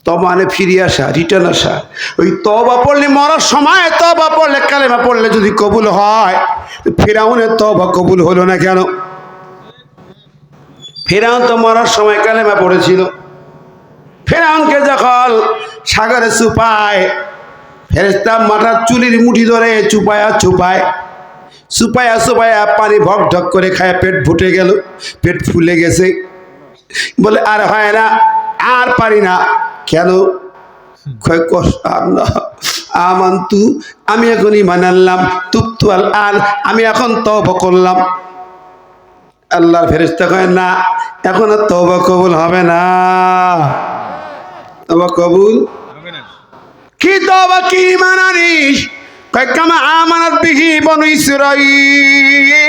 তওবা মানে ফিরে আসা, রিটার্ন আসা। ওই তওবা পড়লে মরার সময় তওবা পড়লে, কালেমা পড়লে যদি কবুল হয়, ফিরাউনের তওবা কবুল হলো না কেন? ফিরাউন তো মরার সময় কালেমা পড়েছিল। ফিরাউনকে যখন সাগরে চুপায়, ফেরেশতা মাথার চুলির মুঠি ধরে চুপায়া চুপায়, চুপায়া চুপায়া পানি ভক ঢক করে খায়, পেট ফুটে গেল, পেট ফুলে গেছে, বলে আর হয় না, আর পারি না। কেন? আমান্তু, আমি এখন ঈমান আনলাম, তুবতু আল, আমি এখন তওবা করলাম। আল্লাহর ফেরেশতা কয় না, এখন আর তওবা কবুল হবে না। তওবা কবুল কি? তওবা কি? ঈমান আনিস? কয় কামা আমানাত বিহি বনু ইসরাঈল,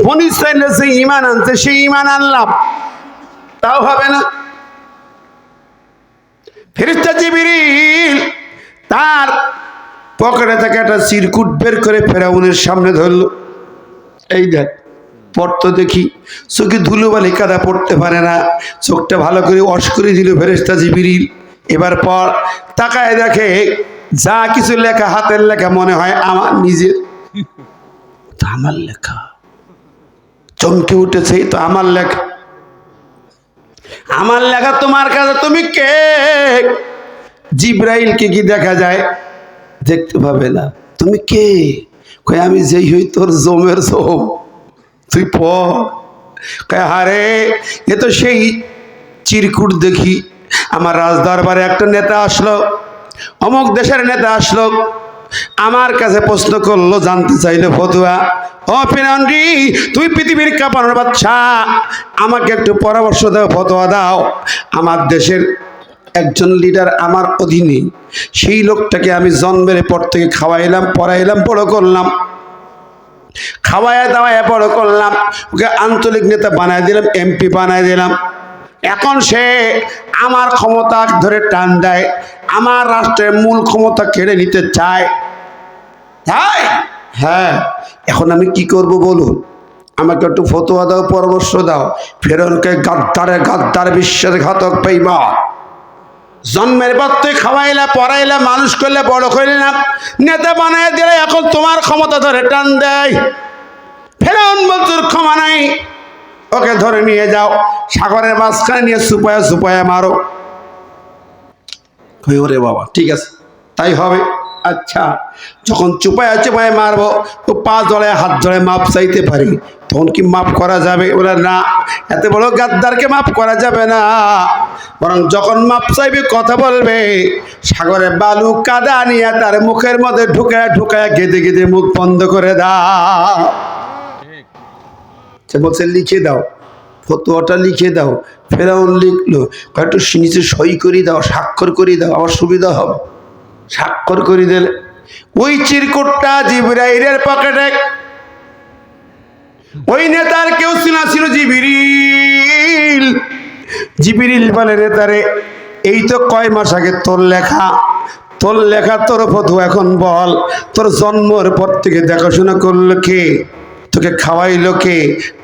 বনু ইসরাঈল যে ঈমান আনছে সেই ঈমান আনলাম, তাও হবে না। ফেরেশতা জিবরিল তার পকেটে থেকে একটা চিরকুট বের করে ফেরাউনের সামনে ধরল, এই দেখ পড়তো দেখি। চোখে ধুলোবালি কাদা পড়তে পারে না, চোখটা ভালো করে ওয়াশ করে দিল ফেরেশতা জিবরিল। এবার পর তাকায় দেখে যা কিছু লেখা, হাতের লেখা মনে হয় আমার নিজের। তো আমার লেখা চমকে উঠেছে, তো আমার লেখা, আমার লেখা তোমার কাছে, তুমি কে? জিব্রাইলকে কি দেখা যায়? দেখতে পাবে না। তুমি কে? কয় আমি যেই হই তোর জমের জম, তুই পড়। কয় হারে, এ তো সেই চিরকুট দেখি। আমার রাজদরবারে একটা নেতা আসলো, অমুক দেশের নেতা আসলো, আমার কাছে প্রশ্ন করলো, জানতে চাইলো ফতুয়া। ও ফিরাউনজি, তুই পৃথিবীর কাঁপানোর বাদশা, আমাকে একটু পরামর্শ দাও, ফতোয়া দাও। আমার দেশের একজন লিডার আমার অধীনে, সেই লোকটাকে আমি জন্মের পর থেকে খাওয়াইলাম, পড়াইলাম, বড় করলাম, খাওয়াইয়া দাওয়াইয়া বড় করলাম, ওকে আঞ্চলিক নেতা বানাই দিলাম, এমপি বানাই দিলাম। এখন সে আমার ক্ষমতা ধরে টান দেয়, আমার রাষ্ট্রের মূল ক্ষমতা কেড়ে নিতে চায়। তাই হ্যাঁ, এখন আমি কি করব বলুন? আমাকে একটু ফতোয়া দাও, পরামর্শ দাও। ফেরাউনকে গাদ্দারে গাদ্দার, বিশ্বাসঘাতক বেঈমান, জন্মের পর তুই খাওয়াইলা, পড়াইলা, মানুষ করলে, বড় করলে না, নেতা বানাই দিলে, এখন তোমার ক্ষমতা ধরে টান দেয়। ফেরাউন বলছে ক্ষমা নাই, ওকে ধরে নিয়ে যাও, সাগরের মাঝখানে নিয়ে চুপায়া চুপায়া মারো। ওরে বাবা, ঠিক আছে, তাই হবে। আচ্ছা, যখন চুপায়া চুপায়া মারবো, তো পা জড়ায় হাত জড়ায় মাপ চাইতে পারি, তখন কি মাপ করা যাবে? ওরা না, এত বড় গাদ্দারকে মাপ করা যাবে না, বরং যখন মাপ চাইবে, কথা বলবে, সাগরে বালু কাদা নিয়ে তার মুখের মধ্যে ঢুকায় ঢুকায় গেদে গেদে মুখ বন্ধ করে দাও। সে বলছে লিখে দাও, ফতোয়াটা লিখে দাও। ফেরাউন লিখলো, একটু নিচে সই করে দাও, স্বাক্ষর করে দাও, আমার সুবিধা হবে। স্বাক্ষর করে দিলে ওই চিরকুটটা জিবরাইলের পকেটে। ওই নেতার কেউ চিনা ছিল জিবরিল। জিবরিল বলে, নেতারে, এই তো কয় মাস আগে তোর লেখা, তোর ফতোয়া এখন বল, তোর জন্মের পর থেকে দেখাশোনা করলো কে? তোকে খাওয়াইলো কে,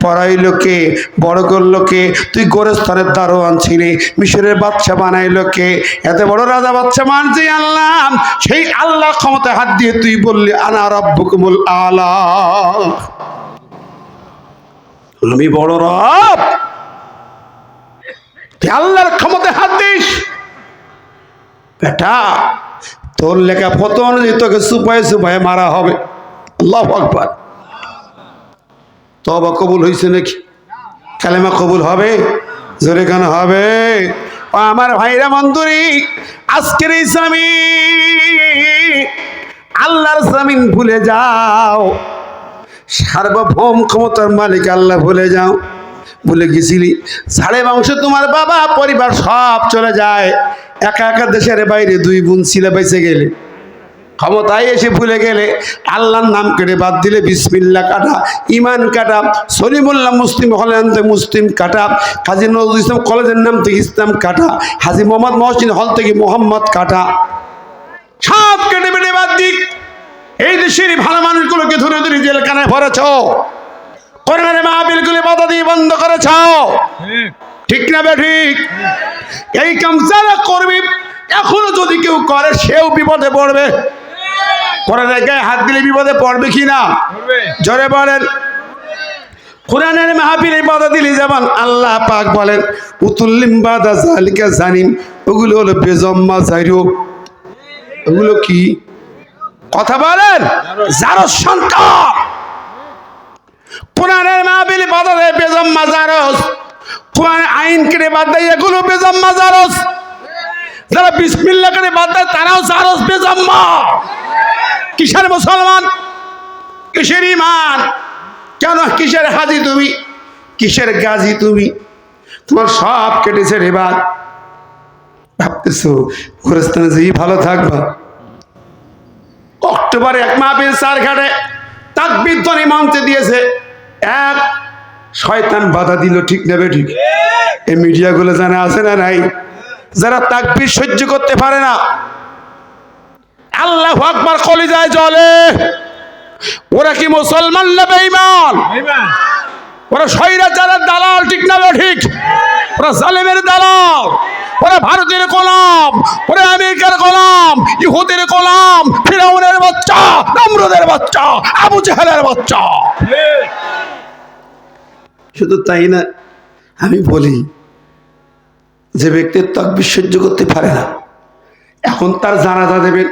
পড়াইলো কে, বড় করলো কে? তুই গোরস্থানের দারোয়ান ছিলি, মিশরের বাদশা বানাইলো কে? এত বড় রাজা বাদশা মানছি আল্লাহ, সেই আল্লাহ ক্ষমতায় হাত দিয়ে তুই বললি আনা রাব্বুকুমুল আলা, আমি বড় রব। তুই আল্লাহর ক্ষমতায় হাত দিস বেটা, তোর লেখা ফতো অনুযায়ী তোকে সুপায় সুপায় মারা হবে। আল্লাহু আকবার। তওবা কবুল হয়েছে নাকি? কালেমা কবুল হবে? জোরে কেন হবে? ও আমার ভাইরা বন্ধুরি, আজকের এই জমিন আল্লাহর জমিন ভুলে যাও, সার্বভৌম ক্ষমতার মালিক আল্লাহ ভুলে যাও। ভুলে গেছিলি সাড়ে বংশ তোমার বাবা পরিবার সব চলে যায়, একা একা দেশের বাইরে দুই বোন ছিল বেঁচে গেলে, ক্ষমতায় এসে ভুলে গেলে আল্লাহর নাম কেটে বাদ দিলে বিসমিল্লাহ কাটা, ইমান কাটা, সলিমুল্লাহ মুসলিম হলেন থেকে মুসলিম কাটা, কাজী নজরুল ইসলাম কলেজের নাম থেকে ইসলাম কাটা, হাজী মোহাম্মদ মহসিন হল থেকে মোহাম্মদ কাটা, সব কেটে বেটে বাদ দিক। এই দেশের ভালো মানুষগুলোকে ধরে ধরে জেলখানায় ভরেছ, কোরআনের মাহফিলগুলি বাধা দিয়ে বন্ধ করেছ, ঠিক না বে ঠিক? এই কাম যারা করবি এখনো যদি কেউ করে সেও বিপদে পড়বে। কোরআনের গায়ে হাত দিলে বিপদে পড়বে কি না? জোরে বলেন। কোরআনের মাহফিলে বাধা দিলে যেমন আল্লাহ পাক বলেন উতুল্লিম বাদা জালিকা জানিম, ওগুলো হলো বেজম্মা জাইরো। ওগুলো কি? কথা বলেন। যারা সন্তান কোরআনের মাহফিলে বাধা দেয় বেজম্মা জারস, কোরআনের আইন কেটে বাদ দেয় এগুলো বেজম্মা জারস। যারা বিসমিল্লাহ করে বাদ দেয় তারাও জারস বেজম্মা। কিসের মুসলমান, কিসের ইমান, কেন কিসের হাজি তুমি, কিসের গাজী তুমি? তোমার সব কেটেছে রে বাদ। ভাবতেছো গোরস্থানে যেই ভালো থাকবা, অক্টোবরে এক মাহফিল চার ঘাটে তাকবীর ধ্বনি মঞ্চে দিয়েছে, এক শয়তান বাধা দিল, ঠিক নেবে ঠিক? এই মিডিয়াগুলো জানা আছে না নাই? যারা তাকবীর সহ্য করতে পারে না, আল্লাহু আকবার কলিজায় জ্বলে, ওরা কি মুসলমান না বেঈমান? ওরা স্বৈরাচারের দালাল, ঠিক না ঠিক? ওরা জালেমের দালাল, ওরা ভারতের গোলাম, ওরা আমেরিকার গোলাম, ইহুদের গোলাম, ফিরাউনের বাচ্চা, নমরুদের বাচ্চা, আবু জাহেলের বাচ্চা। শুধু তাই না, আমি বলি যে ব্যক্তির তাকবীর সহ্য করতে পারে না, এখন তার জানাজা দেবেন,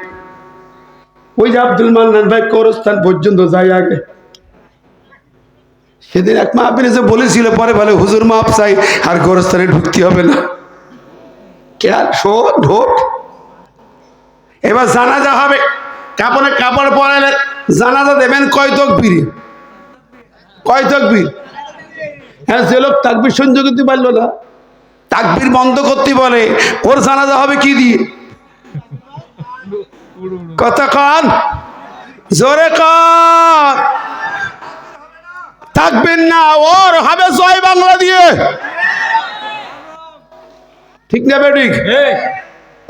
ওই যে আব্দুল মান্নান ভাই কবরস্থান পর্যন্ত যাই আগে। সেদিন এক মাহফিলে যে বলেছিল পরে বলে হুজুর মাপ চাই, আর গোরস্থানে ঢুকতে হবে না। ঢোক। এবার জানাজা হবে, কাপড়ে কাপড় পরালে জানাজা দেবেন কয় তাকবীর? কয় তাকবীর? হ্যাঁ, যে লোক তাকবীর সহ্য করতে পারলো না, তাকবীর বন্ধ করতে বলে, ওর জানাজা হবে কি দিয়ে? কথা কান জোরে কান। তাকবীর না, ওর হবে জয় বাংলা দিয়ে, ঠিক না বেঠিক?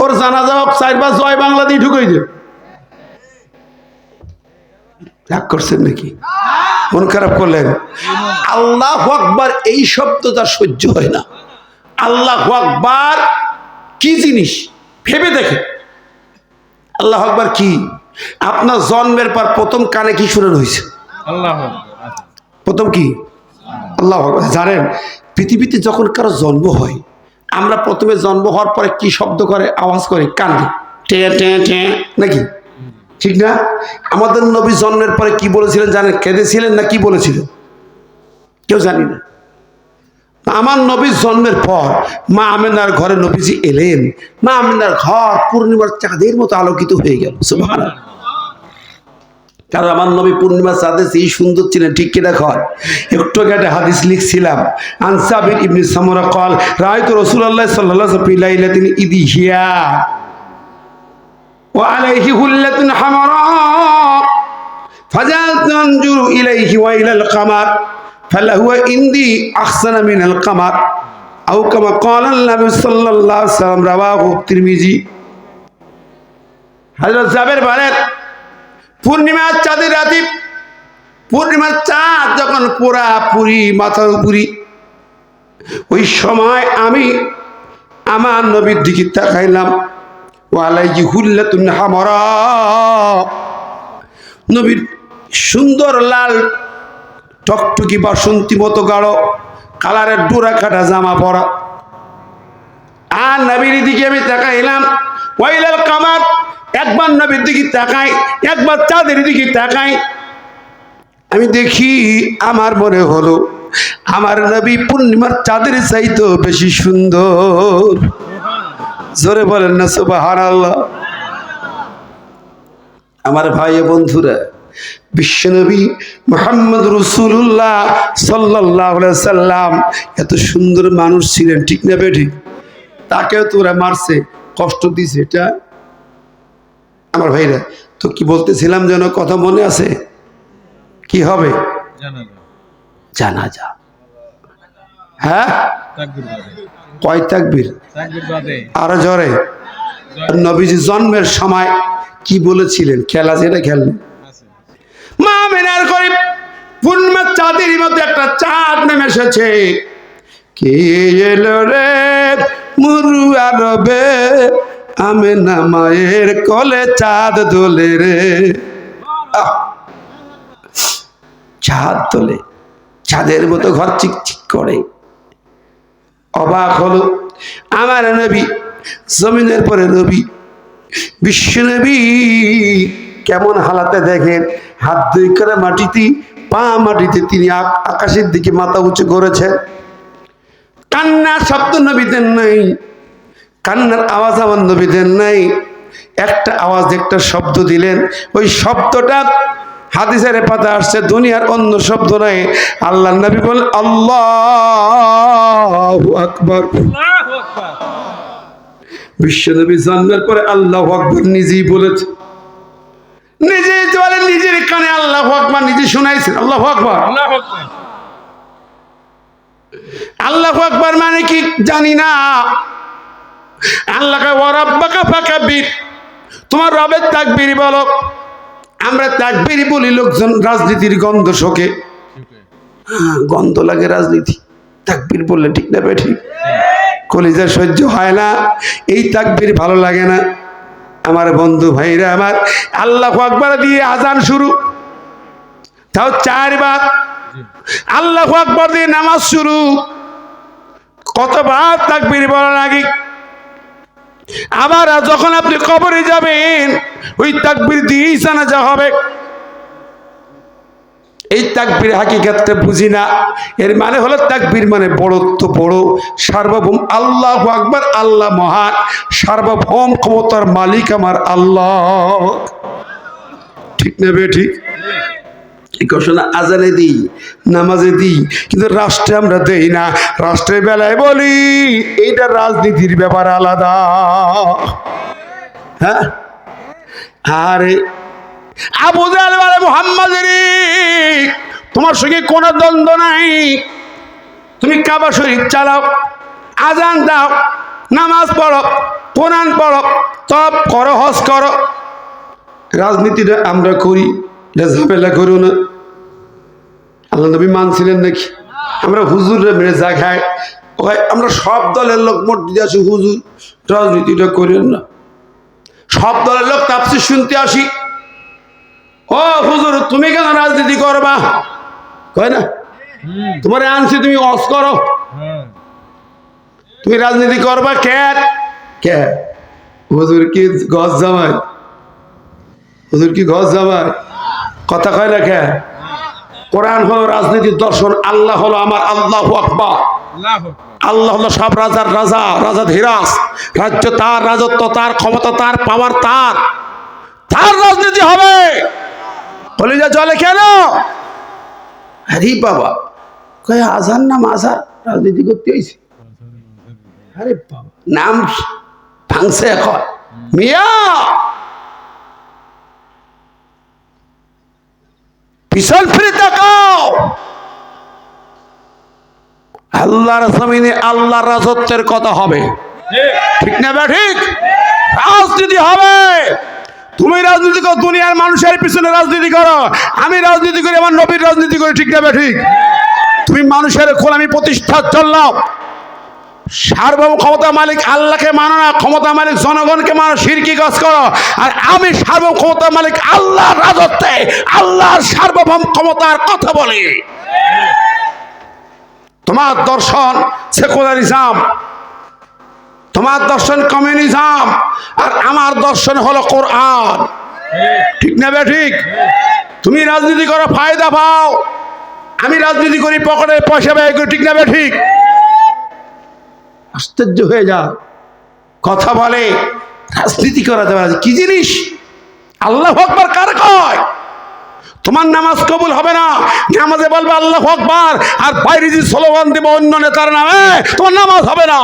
ওর জানাজা হোক চারবার জয় বাংলা দিয়ে ঢুকে যে। রাগ করছেন নাকি? মন খারাপ করলেন? আল্লাহু আকবার এই শব্দ তার সহ্য হয় না। আল্লাহু আকবার কি জিনিস ভেবে দেখে। আল্লাহু আকবার কি? আপনার জন্মের পর প্রথম কানে কি শুনে হয়েছে? প্রথম কি? আল্লাহু আকবার। জানেন পৃথিবীতে যখন কারো জন্ম হয়, আমরা প্রথমে জন্ম হওয়ার পরে কি শব্দ করে, আওয়াজ করে? কান্দে, টে টে টে, নাকি? ঠিক না? আমাদের নবী জন্মের পরে কি বলেছিলেন জানেন? কেঁদেছিলেন না কি বলেছিলেন? কেউ জানি না। আমার নবীর জন্মের পর মা আমেনার ঘরে নবীজি এলেন, মা আমেনার ঘর পূর্ণিমার চাঁদের মতো আলোকিত হয়ে গেল। সুবহানাল্লাহ। কারণ আমার নবী পূর্ণিমার চাঁদে সেই সুন্দর ছিলেন, ঠিক কিনা কর? একটু আগে হাদিস লিখছিলাম, আন সাবির ইবনে সামরা قال রাআইতু রাসূলুল্লাহ সাল্লাল্লাহু আলাইহি ওয়াসাল্লাম ফি লাইলাতিন ইদিহিয়া ওয়া আলাইহি হুল্লাতুন হামরা ফাজালতু আনজুরু ইলাইহি ওয়া ইলাল কামার ফালাহুয়া ইনদি আহসানা মিনাল কামার আও কামা ক্বালা আন-নবী সাল্লাল্লাহু আলাইহি ওয়াসাল্লাম। রাওয়াহু তিরমিজি। হযরত জাবের বলেন পূর্ণিমার চাঁদের রাতে পূর্ণিমার চাঁদ যখন পুরাপুরি মাথার উপরি, ওই সময় আমি আমার নবীর দিকে তাকাইলাম। ওয়ালাইহি হুল্লাতুন হামারা, নবীর সুন্দর লাল টকটকি বাসন্তী মতো গাঢ় কালারের ডোরা কাটা জামা পরা। আর নবীর দিকে আমি তাকাইলাম। ওয়াইলাল কামার, একবার নবীর দিকে তাকাই, একবার চাঁদের দিকে তাকাই। আমি দেখি, আমার মনে হলো আমার নবী পূর্ণিমার চাঁদের চাইতো বেশি সুন্দর। জোরে বলেন না সুবহানাল্লাহ। আমার ভাই বন্ধুরা, বিশ্বনবী মুহাম্মদ রাসূলুল্লাহ সাল্লাল্লাহু আলাইহি সাল্লাম এত সুন্দর মানুষ ছিলেন, ঠিক না বেঠিক? তাকেও তোরা মারছে, কষ্ট দিছে। এটা আমার ভাইরা, তো কি বলতেছিলাম যেন, কথা মনে আছে? কি হবে? জানাজা। হ্যাঁ, কয় তাকবীর? আরো জোরে। নবীজি জন্মের সময় কি বলেছিলেন? খেলা যেটা খেললেন, মা মেনার করে পূর্ণিমার চাঁদের মধ্যে একটা চাঁদ নেমে এসেছে। কে এলো রে মুরু আরবে, আমেনা মায়ের কোলে চাঁদ দোলে রে। চাঁদ তোলে, চাঁদের মতো ঘর চিকচিক করে। অবাক হলো আমার নবী, জমিনের পরে নবী, বিশ্ব নবী কেমন হালাতে দেখেন, হাত দুই করে মাটিতে, পা মাটিতে, তিনি আকাশের দিকে মাথা উঁচু করেছেন। কান্নার শব্দ নবীদের নাই, কান্নার আওয়াজ আমার নবীদের নাই। একটা আওয়াজ, একটা শব্দ দিলেন, ওই শব্দটা হাদিসের পাতা আসছে, দুনিয়ার অন্য শব্দ নাই। আল্লাহ নবী বলেন আল্লাহু আকবার। বিশ্ব নবী জন্মের পরে আল্লাহু আকবার নিজেই বলেছে, নিজেই বলেন, নিজের কানে আল্লাহু আকবার নিজে শোনাইছেন। আল্লাহু আকবার, আল্লাহু আকবার মানে কি জানি না। আল্লাহকে ওয়া রাব্বাকা ফাকাব্বির, তোমার রবের তাকবীর বলো। আমরা তাকবীর বলি, লোকজন রাজনীতির গন্ধ শোকে, গন্ধ লাগে রাজনীতি, তাকবীর বললে, ঠিক না বে ঠিক? কলিজার সহ্য হয় না, এই তাকবীর ভালো লাগে না। আমার বন্ধু ভাইরা আমার, আল্লাহু আকবার দিয়ে আজান শুরু, তাও 4 বার। আল্লাহু আকবার দিয়ে নামাজ শুরু, কতবার তাকবীর বলা লাগে। আবার যখন আপনি কবরে যাবেন, ওই তাকবীর দিয়েই জানাজা হবে। এই তাকবীর হাকিকতটা বুঝি না। এর মানে হলো তাকবীর মানে বড়ত্ব, বড়, সার্বভৌম। আল্লাহু আকবার, আল্লাহ মহান, সার্বভৌম ক্ষমতার মালিক আমার আল্লাহ, ঠিক না বে ঠিক? এই ঘোষণা আজানে দিই, নামাজে দিই, কিন্তু রাষ্ট্রে আমরা দেই না। রাষ্ট্রের বেলায় বলি এইটা রাজনীতির ব্যাপার আলাদা। হ্যাঁ, আরে আবু জাহেল বলে, মুহাম্মদের তোমার সঙ্গে কোনো দ্বন্দ্ব নাই, তুমি কাবা শরীফ চালাও, আজান দাও, নামাজ পড়ো, কোরআন পড়ো, তপ করো, হজ করো। রাজনীতিটা আমরা করি, ঝামেলা করো না। আল্লাহ নবী মানছিলেন নাকি? আমরা হুজুররা মেরে যা খাই, আমরা সব দলের লোক মোট দিয়ে আসি, হুজুর রাজনীতিটা করেন না। সব দলের লোক তাফসীর শুনতে আসি, ও হুজুর তুমি কেন রাজনীতি করবা? কয় না, তোমার আনছি তুমি ওয়াজ করো, তুমি রাজনীতি করবা কেন? কে হুজুর কি গজ জামাই? হুজুর কি গজ জামাই? কথা কয় না কে? কোরআন হলো রাজনীতির দর্শন, আল্লাহ হলো আমার আল্লাহু আকবার। আল্লাহ হলো সব রাজার রাজা, রাজা ধীরাজ, রাজ্য তার, রাজত্ব তার, ক্ষমতা তার, পাওয়ার তার, তার রাজনীতি হবে। কলিজা চলে কেন? আরে বাবা, কয় আজান নাম আজান, রাজনীতি করতে হয়েছে। আরে বাবা, নাম ভাঙছে এখন। মিয়া পিছন ফিরে তাকাও, আল্লাহর জমিনে আল্লাহর রাজত্বের কথা হবে, ঠিক না? ঠিক, রাজনীতি হবে। তুমি রাজনীতি করো, দুনিয়ার মানুষের পিছনে রাজনীতি করো, আমি রাজনীতি করি আমার নবীর রাজনীতি করি, ঠিক না ঠিক? তুমি মানুষের গোলামি প্রতিষ্ঠার জন্য সার্বভৌম ক্ষমতা মালিক আল্লাহকে মানো না, ক্ষমতা মালিক জনগণকে মানো, শিরকি কাজ করো। আর আমি সার্বভৌম ক্ষমতা মালিক আল্লাহর রাজত্বে আল্লাহর সার্বভৌম ক্ষমতার কথা বলি। তোমার দর্শন সেকুলারিজম, তোমার দর্শন কমিউনিজম, আর আমার দর্শন হলো কোরআন, ঠিক না ঠিক? তুমি রাজনীতি করো ফায়দা পাও, আমি রাজনীতি করি পকেটে পয়সা ব্যয় করি, ঠিক না ঠিক? আশ্চর্য হয়ে যা, কথা বলে রাজনীতি করা যাবে কি জিনিস? আল্লাহু আকবার কার কয়? তোমার নামাজ কবুল হবে না, নামাজে বলবে আল্লাহু আকবার, আর বাইরে যে স্লোগান দেবে অন্য নেতার নামে, তোমার নামাজ হবে না।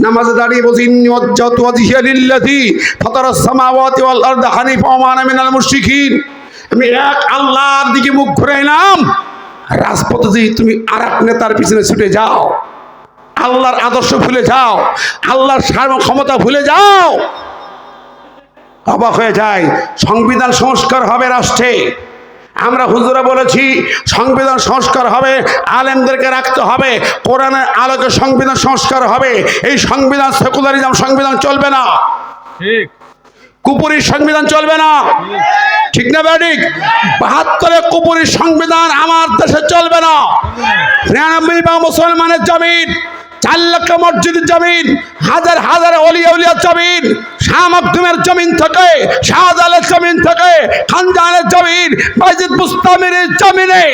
নামাজে দাঁড়িয়ে বলছি ইন্নী ওয়াজ্জাহতু ওয়াজহিয়া লিল্লাযী ফাতারাস সামাওয়াতি ওয়াল আরদা হানিফা ওয়া মা আনা মিনাল মুশরিকিন। আমি এক আল্লাহর দিকে মুখ ঘুরাইলাম। রাজপথে যে তুমি আরেক নেতার পিছনে ছুটে যাও, আল্লাহর আদর্শ ভুলে যাও, আল্লাহর সার্বভৌম ক্ষমতা ভুলে যাও, অবাক হয়ে যায়। সংবিধান সংস্কার হবে রাষ্ট্রে, আমরা হুজুরা বলেছি সংবিধান সংস্কার হবে, আলেমদেরকে রাখতে হবে, কোরআনের আলোকে সংবিধান সংস্কার হবে। এই সংবিধান সেকুলারিজম সংবিধান চলবে না, ঠিক। কুপুরির সংবিধান চলবে না, ঠিক না ঠিক? ৭২ কুপুরির সংবিধান আমার দেশে চলবে না। ৯৯ মুসলমানের জমিন, ৪ লক্ষ মসজিদের জমিন, হাজার হাজার ওলিয়া উলিয়ার জমিন, শাহ মাকদুমের জমিন থেকে, শাহজালালের জমিন থেকে, খানজাহানের জমিন, বাইজিদ বুস্তামির জমিনে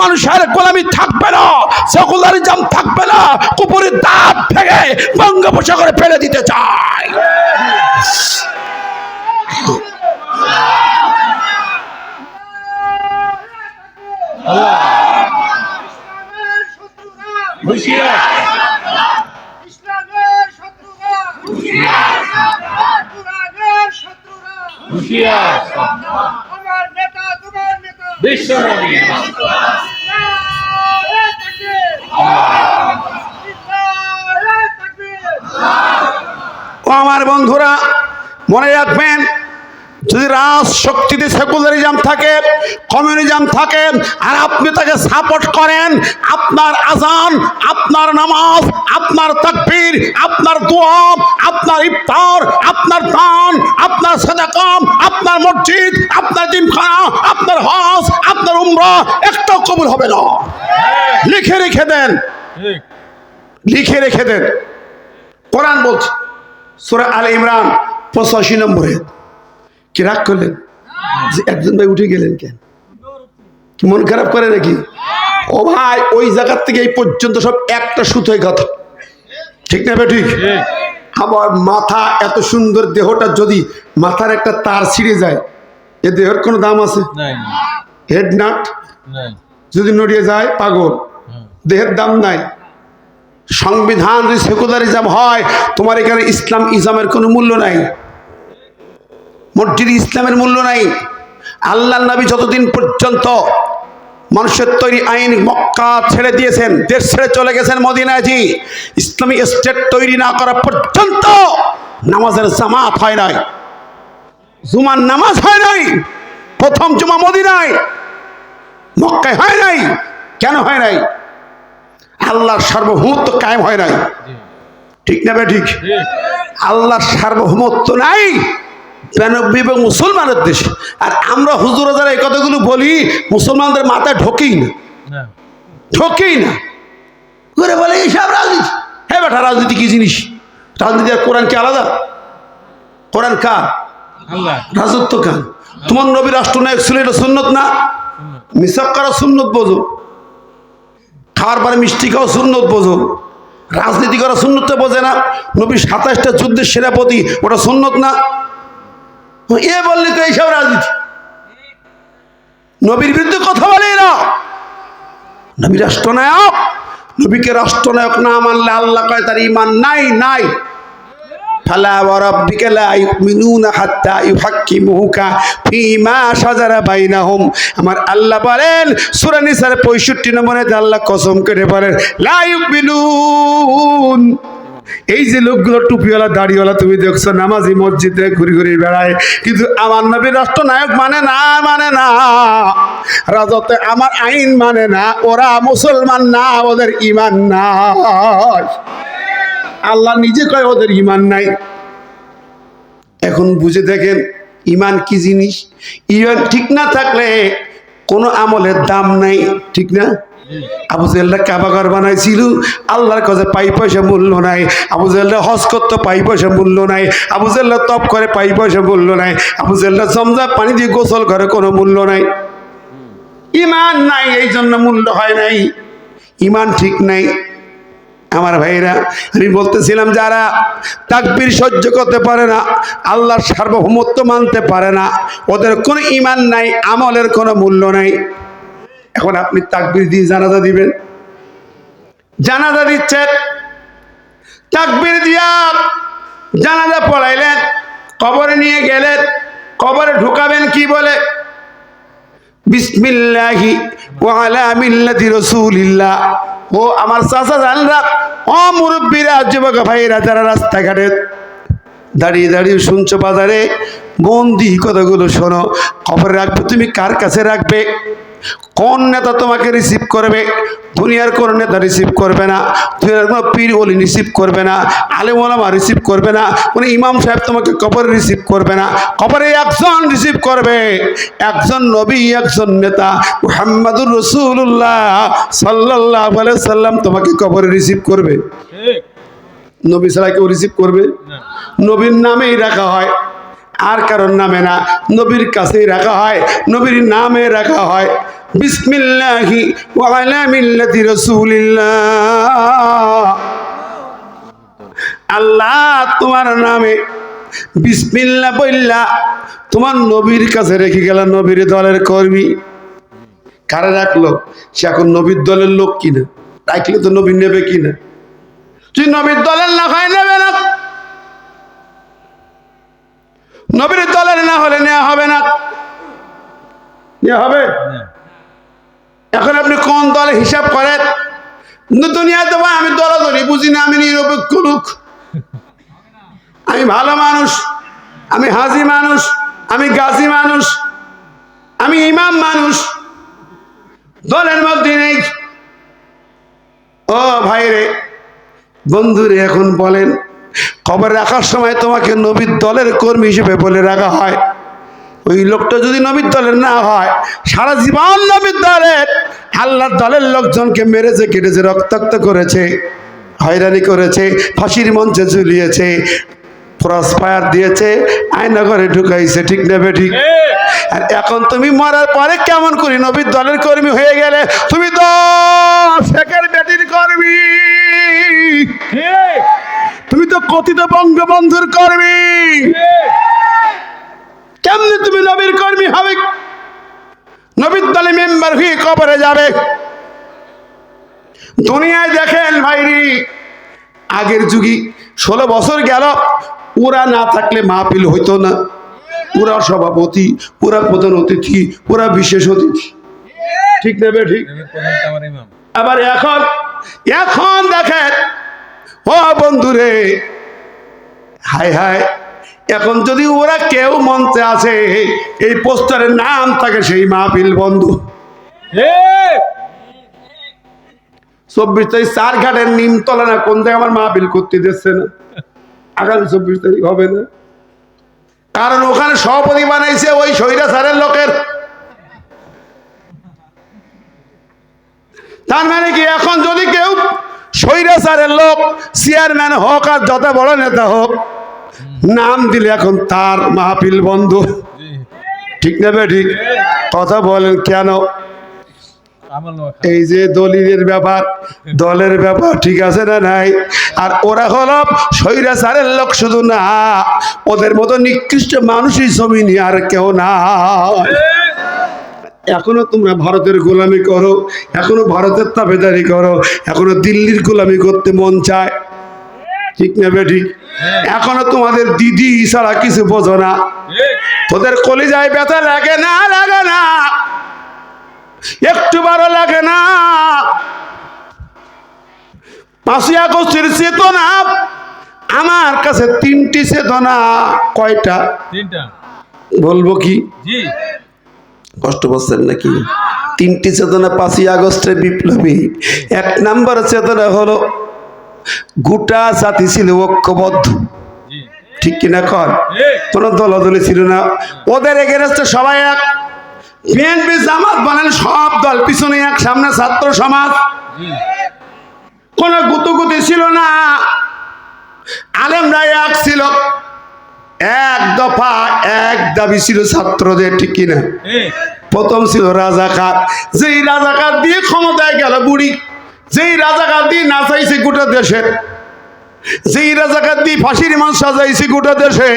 মানুষের গোলামি থাকবে না, সেকুলারিজম থাকবে না। কুপুরের দাঁত ভেঙে বঙ্গোপসাগরে ফেলে দিতে চায়। আমার নেতা তোমার নেতা বিশ্বনবী ও আমার বন্ধুরা, মনে রাখবেন, যদি রাজ শক্তিতে সেকুলারিজম থাকে, কমিউনিজম থাকে, আর আপনি তাকে সাপোর্ট করেন, আপনার আজান, আপনার নামাজ, আপনার তাকবীর, আপনার দোয়া, আপনার ইফতার, আপনার দান, আপনার সাদাকা, আপনার মসজিদ, আপনার জিমখানা, আপনার হজ, আপনার উমরা একটাও কবুল হবে না। লিখে রেখে দেন, লিখে রেখে দেন। কোরআন বলছে সূরা আলে ইমরান 85 নম্বরে। কি রাগ করলেন যে একজন ভাই উঠে গেলেন কেন? কি মন খারাপ করে নাকি? ও ভাই, ওই জায়গার থেকে এই পর্যন্ত সব একটা সুতোয় কথা, ঠিক না ঠিক? আবার মাথা এত সুন্দর দেহটা, যদি মাথার একটা তার ছিঁড়ে যায়, এ দেহের কোনো দাম আছে? হেড নাট যদি নড়িয়ে যায় পাগল, দেহের দাম নাই। সংবিধান যদি সেকুলারিজম হয়, তোমার এখানে ইসলাম ইসলামের কোনো মূল্য নাই, মসজিদ ইসলামের মূল্য নাই। আল্লাহ নবী যতদিন পর্যন্ত মানুষের তৈরি আইন মক্কা ছেড়ে দিয়েছেন, দেশ ছেড়ে চলে গেছেন মদিনায়, জি ইসলামিক স্টেট তৈরি না করা পর্যন্ত নামাজের জামাত হয় নাই, জুমার নামাজ হয় নাই। প্রথম জুমা মদিনায়, মক্কায় হয় নাই। কেন হয় নাই? আল্লাহর সার্বভৌমত্ব কায়েম হয় নাই, ঠিক না ঠিক? আল্লাহর সার্বভৌমত্ব নাই ৯২ মুসলমানের দেশে। আর আমরা হুজুরা যারা এই কথাগুলো বলি, মুসলমানদের মাথায় ঢোকেই না, ঢোকেই না। করে বলে এইসব রাজনীতি। হ্যাঁ বেটা, রাজনীতি কি জিনিস? রাজনীতি আর কোরআন কি আলাদা? কোরআন কার? রাজত্ব কার? তোমার নবী রাষ্ট্রনায়ক ছিল, এটা সুন্নত না? মিসাক করা সুন্নত বোঝো, খাওয়ার পরে মিষ্টি খাওয়া সুন্নত বোঝো, রাজনীতি করা সুন্নতটা বোঝে না? নবী ২৭টা যুদ্ধের সেনাপতি, ওটা সুন্নত না? এ বললি তো এইসব রাজনীতি। নবীর বিরুদ্ধে কথা বলে না। নবী রাষ্ট্রনায়ক, নবীকে রাষ্ট্রনায়ক না মানলে আল্লাহ কয় তার ঈমান নাই। নাই ফালা ওয়া রাব্বিকা লা ইউমিনুনা হাত্তা ইউহাক্কিমুকা ফীমা শাজারা বাইনাহুম। আমার আল্লাহ বলেন সূরা নিসার 65 নম্বরে আল্লাহ কসম করে বলেন লা ইউমিনুন, এই যে লোকগুলো টুপিওয়ালা দাড়িওয়ালা তুমি দেখছো নামাজি মসজিদে ঘুরে ঘুরে বেড়ায়, কিন্তু আমার নবী রাষ্ট্রনায়ক মানে না রাজতে আমার আইন মানে না, ওরা মুসলমান না, ওদের ইমান নাই। আল্লাহ নিজে কয় ওদের ইমান নাই। এখন বুঝে দেখেন ইমান কি জিনিস। ইমান ঠিক না থাকলে কোনো আমলের দাম নাই, ঠিক না? আবু জেহেল কাবাঘর বানাইছিল, আল্লাহর কাছে পাই পয়সা মূল্য নাই। আবু জেহেল হজ করতে পাই পয়সা মূল্য নাই। আবু জেহেল তপ করে পাই পয়সা মূল্য নাই। আবু জেহেল জমজম পানি দিয়ে গোসল করে কোনো মূল্য নাই। ইমান নাই, এই জন্য মূল্য হয় নাই। ইমান ঠিক নাই। আমার ভাইরা, আমি বলতেছিলাম যারা তাকবীর সহ্য করতে পারে না, আল্লাহর সার্বভৌমত্ব মানতে পারে না, ওদের কোনো ইমান নাই, আমলের কোনো মূল্য নাই। এখন আপনি তাকবীর দিয়ে জানাজা দিবেন, জানাজা দিচ্ছেন, তাকবীর দিয়া জানাজা পড়াইলেন, কবরে নিয়ে গেলেন, কবরে ঢুকাবেন কি বলে? বিসমিল্লাহি ওয়া আলা মিল্লাতি রাসূলিল্লাহ। ও আমার চাচা জানরা, ও মুরব্বীরা, যুবক ভাইরা যারা রাস্তাঘাটে দাঁড়িয়ে দাঁড়িয়ে শুনছো, বাজারে বন্দি কথাগুলো শোনো। খবর রাখবে তুমি কার কাছে রাখবে? কোন নেতা তোমাকে রিসিভ করবে? দুনিয়ার কোন নেতা রিসিভ করবে না, দুনিয়ার কোনো পীর ওলি রিসিভ করবে না, আলেম ওলামা রিসিভ করবে না, কোনো ইমাম সাহেব তোমাকে কবরে রিসিভ করবে না। কবরে একজন রিসিভ করবে, একজন নবী, একজন নেতা মুহাম্মাদুর রাসূলুল্লাহ সাল্লাল্লাহু আলাইহি সাল্লাম তোমাকে কবরে রিসিভ করবে। নবী ছাড়া কেউ রিসিভ করবে? নবীর নামেই রাখা হয়, আর কারোর নামে না, নবীর কাছেই রাখা হয়, নবীর নামে রাখা হয়। বিসমিল্লাহি ওয়া আলা মিল্লাতি রাসূলিল্লাহ। আল্লাহ তোমার নামে বিসমিল্লাহ বললা তোমার নবীর কাছে রেখে গেল। নবীর দলের কর্মী কারে রাখলো? সে এখন নবীর দলের লোক কিনা, রাখলে তো নবী নেবে কিনা? তুই নবীর দলের না হয় নেবে না, নবীর দলের না হলে নেওয়া হবে না, নেওয়া হবে। এখন আপনি কোন দলে হিসাব করেন? দুনিয়াতে ভাই আমি দলাদলি বুঝি না, আমি নিরপেক্ষ লোক, আমি ভালো মানুষ, আমি হাজি মানুষ, আমি গাজী মানুষ, আমি ইমাম মানুষ, দলের মধ্যে নেই। ও ভাইরে, বন্ধুরে, এখন বলেন কবর রাখার সময় তোমাকে নবীর দলের কর্মী হিসেবে বলে রাখা হয়, ওই লোকটা যদি নবীর দলের না হয়, সারা জীবন নবীর দলের, আল্লাহর দলের লোকজনকে মেরেছে, কেটেছে, রক্তাক্ত করেছে, হয়রানি করেছে, ফাঁসির মঞ্চে ঝুলিয়েছে, ক্রস ফায়ার দিয়েছে, আয়না ঘরে ঢুকাইছে, ঠিক না বেঠিক? আর এখন তুমি মরার পরে কেমন করে নবীর দলের কর্মী হয়ে গেলে? তুমি তো শেখের বেটির কর্মী, তুমি তো কথিত বঙ্গবন্ধুর কর্মী, কেমনে তুমি নবীর কর্মী হবে? নবীর দলে মেম্বার হয়ে কবরে যাবে। দুনিয়ায় দেখেন ভাইরি, আগের যুগে 16 বছর গেল, ওরা না থাকলে মাহফিল হইতো না, ওরা সভাপতি, ওরা প্রধান অতিথি, ওরা বিশেষ অতিথি, ঠিক নেবে ঠিক? আবার এখন দেখেন, ও বন্ধুরে, হায় হায়, এখন যদি ওরা কেউ মঞ্চে আছে, এই পোস্টারের নাম থাকে সেই মাহফিল বন্ধ। 24 তারিখ চারঘাটের নিমতলা না কোন জায়গায় আমার মাহফিল করতে দিচ্ছে না, আগামী 24 তারিখ হবে না, কারণ ওখানে সভাপতি বানাইছে ওই স্বৈরাচারের লোকের। তার মানে কি, এখন যদি কেউ স্বৈরাচারের লোক চেয়ারম্যান হোক আর যত বড় নেতা হোক, নাম দিলে এখন তার মাহফিল বন্ধ, ঠিক না ঠিক? কথা বলেন কেন? এই যে দলিলের ব্যাপার, দলের ব্যাপার, ঠিক আছে না নাই? আর ওরা হলো স্বৈরাচারের লোক শুধু না, ওদের মতো নিকৃষ্ট মানুষই জমিনে আর কেউ না। এখনো তোমরা ভারতের গোলামি করো, এখনো ভারতের তাবেদারি করো, এখনো দিল্লির গোলামি করতে মন চায়, ঠিক না বেঠিক? এখনো তোমাদের দিদি ছাড়া কিছু বোঝো না, তোদের কলিজায় ব্যথা লাগে না? লাগে না, একটু বারো লাগে না? 5ই আগস্টের চেতনা আমার কাছে 3টি চেতনা। কয়টা? 3টা। বলবো কি? জি। কষ্ট পাচ্ছেন নাকি? 3টি চেতনা 5ই আগস্টের বিপ্লবী। 1 নম্বর চেতনা হলো গোটা জাতি ছিল ঐক্যবদ্ধ, জি। ঠিক কিনা কর? কোন দলাদলি ছিল না, ওদের এগেনস্টে সবাই এক। বিএনপি জামাত বলেন সব দল পিছনে এক, সামনে ছাত্র সমাজ। জি। কোন গুতুগুতি ছিল না, আলেমরা এক ছিল, এক দফা এক দাবি ছিল ছাত্রদের, ঠিক কিনা? প্রথম ছিল রাজাকার, যেই রাজাকার দিয়ে ক্ষমতায় গেল বুড়ি, যেই রাজাকার দিয়ে নাচাইছে গোটা দেশে, যেই রাজাকার দিয়ে ফাঁসির মান সাজাইছে গোটা দেশে,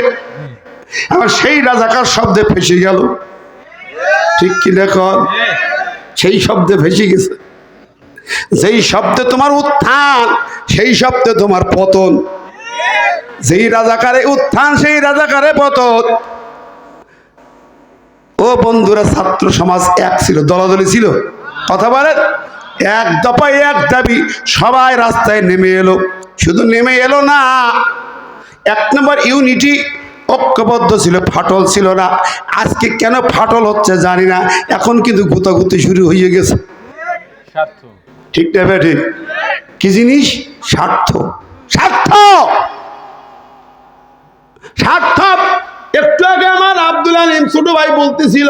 আর সেই রাজাকার শব্দে ফেসে গেল, ঠিক কিনা কর? সেই শব্দে ফেসে গেছে। যেই শব্দে তোমার উত্থান, সেই শব্দে তোমার পতন। যেই রাজাকারে উত্থান, সেই রাজাকারে পতন। ও বন্ধুরা, ছাত্র সমাজ এক ছিল, দলাদলি ছিল, কথা বলেন? এক দফায় এক দাবি, সবাই রাস্তায় নেমে এলো। শুধু নেমে এলো না, 1 নম্বর ইউনিটি, ঐক্যবদ্ধ ছিল, ফাটল ছিল না। আজকে কেন ফাটল হচ্ছে জানি না, এখন কিন্তু গুতাগুতি শুরু হয়ে গেছে, স্বার্থ। ঠিক না ভাই? ঠিক। কি জিনিস? স্বার্থ। স্বার্থ, স্বার্থ। একটু আগে আমার আব্দুল আলিম ছোট ভাই বলতেছিল,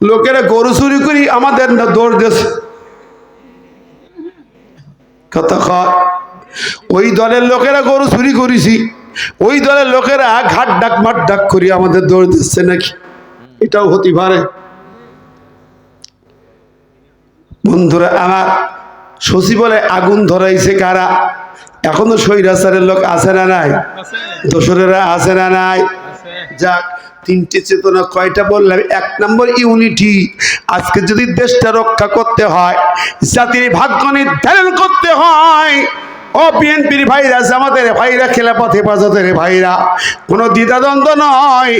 লোকেরা গরু চুরি করি আমাদের না দৌড় দিয়েছে, কথা কয়। ওই দলের লোকেরা গরু চুরি করেছি, ওই দলের লোকেরা ঘাট ডাক মাঠ ডাক করি আমাদের দৌড় দিচ্ছে নাকি? এটাও হতে পারে। বন্ধুরা আমার, শশী বলে আগুন ধরাইছে কারা? এখনো স্বৈরাচারের লোক আছে না নাই? দোসরেরা আছে না নাই? যাক, 3টি চেতনা কয়টা বললাম? 1 নম্বর ইউনিটি। আজকে যদি দেশটা রক্ষা করতে হয়, জাতির ভাগ্য নির্ধারণ করতে হয়, ও বিএনপির ভাইরা, জামাতের ভাইরা, খেলাফত হেফাজতের ভাইরা, কোনো দ্বিধাদ্বন্দ্ব নয়,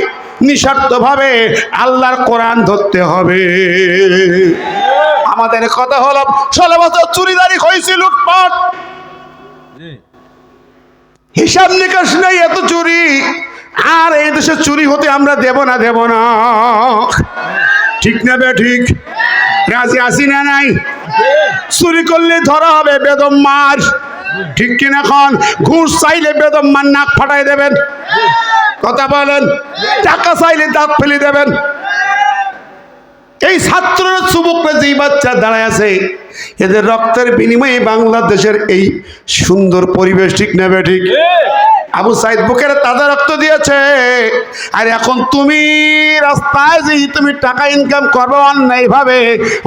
নিঃস্বার্থভাবে আল্লাহর কোরআন ধরতে হবে। আমাদের কথা হলো 16 বছর চুরিদারি হয়েছে, লুটপাট, হিসাব নিকাশ নেই, এত চুরি। আর এই দেশে চুরি হতে আমরা দেব না, দেব না, ঠিক না বে? ঠিক। রাজি আসি না নাই? চুরি করলে ধরা হবে বেদম মার, ঠিক কিনা? এখন ঘুষ চাইলে বেদম মার নাক ফাটাই দেবেন, কথা বলেন? টাকা চাইলে দাঁত ফেলে দেবেন। এই ছাত্ররা, যুবকরা, যেই বাচ্চা দাঁড়ায় আছে, এদের রক্তের বিনিময়ে বাংলাদেশের এই সুন্দর পরিবেশ, ঠিক না বে? ঠিক। আবু সাইদ বুকের তাজা রক্ত দিয়েছে। আর এখন তুমি রাস্তায় যে তুমি টাকা ইনকাম করবো অন্যায় ভাবে,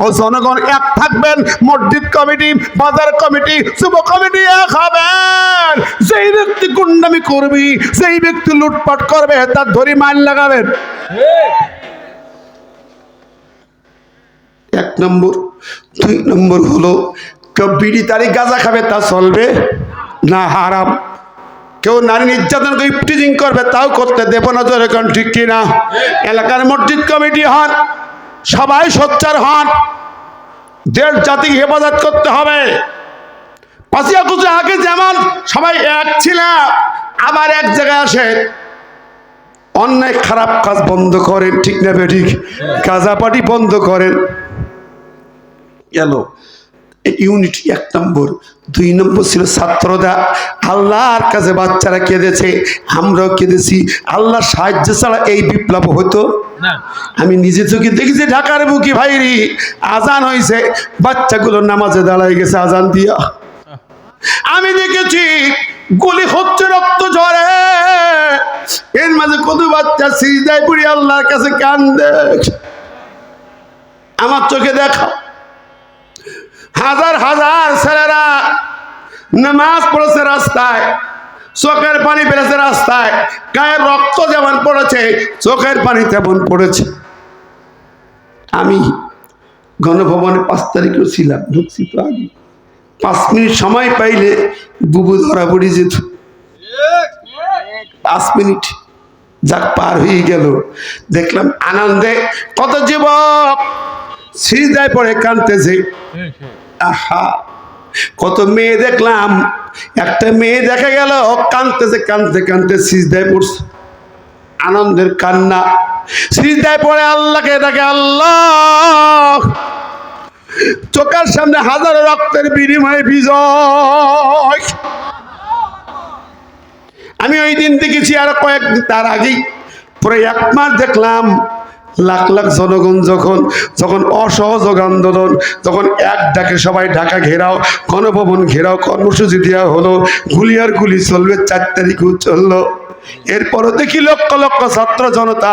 ও জনগণ এক থাকবেন, মসজিদ কমিটি, বাজার কমিটি, যুব কমিটি এক হবেন। যেই ব্যক্তি গুন্ডামি করবি, যেই ব্যক্তি লুটপাট করবে, তার ধরি মাইল লাগাবেন। 1 নম্বর। 2 নম্বর হলো, কেউ বিড়ি তারি গাঁজা খাবে, তা চলবে না, হারাম। কেউ নারী নির্যাতন করে ইফটিজিং করবে, তাও করতে দেব না, যেরকম, ঠিক কিনা? এলাকার মসজিদ কমিটি হন, সবাই সোচ্চার হন, দেশ জাতিকে হেফাজত করতে হবে। 5ই আগস্টের আগে যেমন সবাই এক ছিল, আবার এক জায়গায় আসে, অন্যায় খারাপ কাজ বন্ধ করেন, ঠিক না বে? ঠিক। গাঁজাপাটি বন্ধ করেন। গেল ইউনিটি 1 নম্বর। 2 নম্বর ছিল ছাত্ররা। আল্লাহর কাছে বাচ্চারা কেঁদেছে, আমরাও কেঁদেছি। আল্লাহর সাহায্য ছাড়া এই বিপ্লব হতো না। আমি নিজে চোখে দেখেছি, ঢাকার বুকি ভাইরি, আজান হয়েছে, বাচ্চাগুলো নামাজে দাঁড়ায় গেছে আজান দিয়া। আমি দেখেছি গুলি হচ্ছে, রক্ত ঝরে, এর মাঝে কত বাচ্চা সিজদায় পড়ে আল্লাহর কাছে কান্দে, আমার চোখে দেখা। হাজার হাজার ছেলেরা নামাজ পড়েছে রাস্তায়, চোখের পানি পেরেছে রাস্তায়, গায়ের রক্ত যেমন পড়েছে, চোখের পানি তেমন পড়েছে। আমি গণভবনে 5 তারিখেও ছিলাম, ঢুকছি তো আগে। 5 মিনিট সময় পাইলে বুবু ধরা পড়ে যেত। 5 মিনিট যাক পার হয়ে গেল। দেখলাম আনন্দে কত যুবক সিজদায় পড়ে কাঁদতেছে। আহা, কত মেয়ে দেখলাম, একটা মেয়ে দেখা গেল কাঁদতেছে, কাঁদতে কাঁদতে সিজদায় পড়ছে, আনন্দের কান্না। সিজদায় পড়ে আল্লাহকে ডাকে, আল্লাহ চোখের সামনে হাজারো রক্তের বিনিময়ে বিজয়। আমি ওই দিন দেখেছি, আর কয়েকদিন তার আগেই পরে 1 মাস দেখলাম লাখ লাখ জনগণ যখন যখন অসহযোগ আন্দোলন, যখন এক ডাকে সবাই ঢাকা ঘেরাও, গণভবন ঘেরাও কর্মসূচি দেওয়া হলো, গুলি আর গুলি চলবে, 4 তারিখও চললো। এরপরও দেখি লক্ষ লক্ষ ছাত্র জনতা,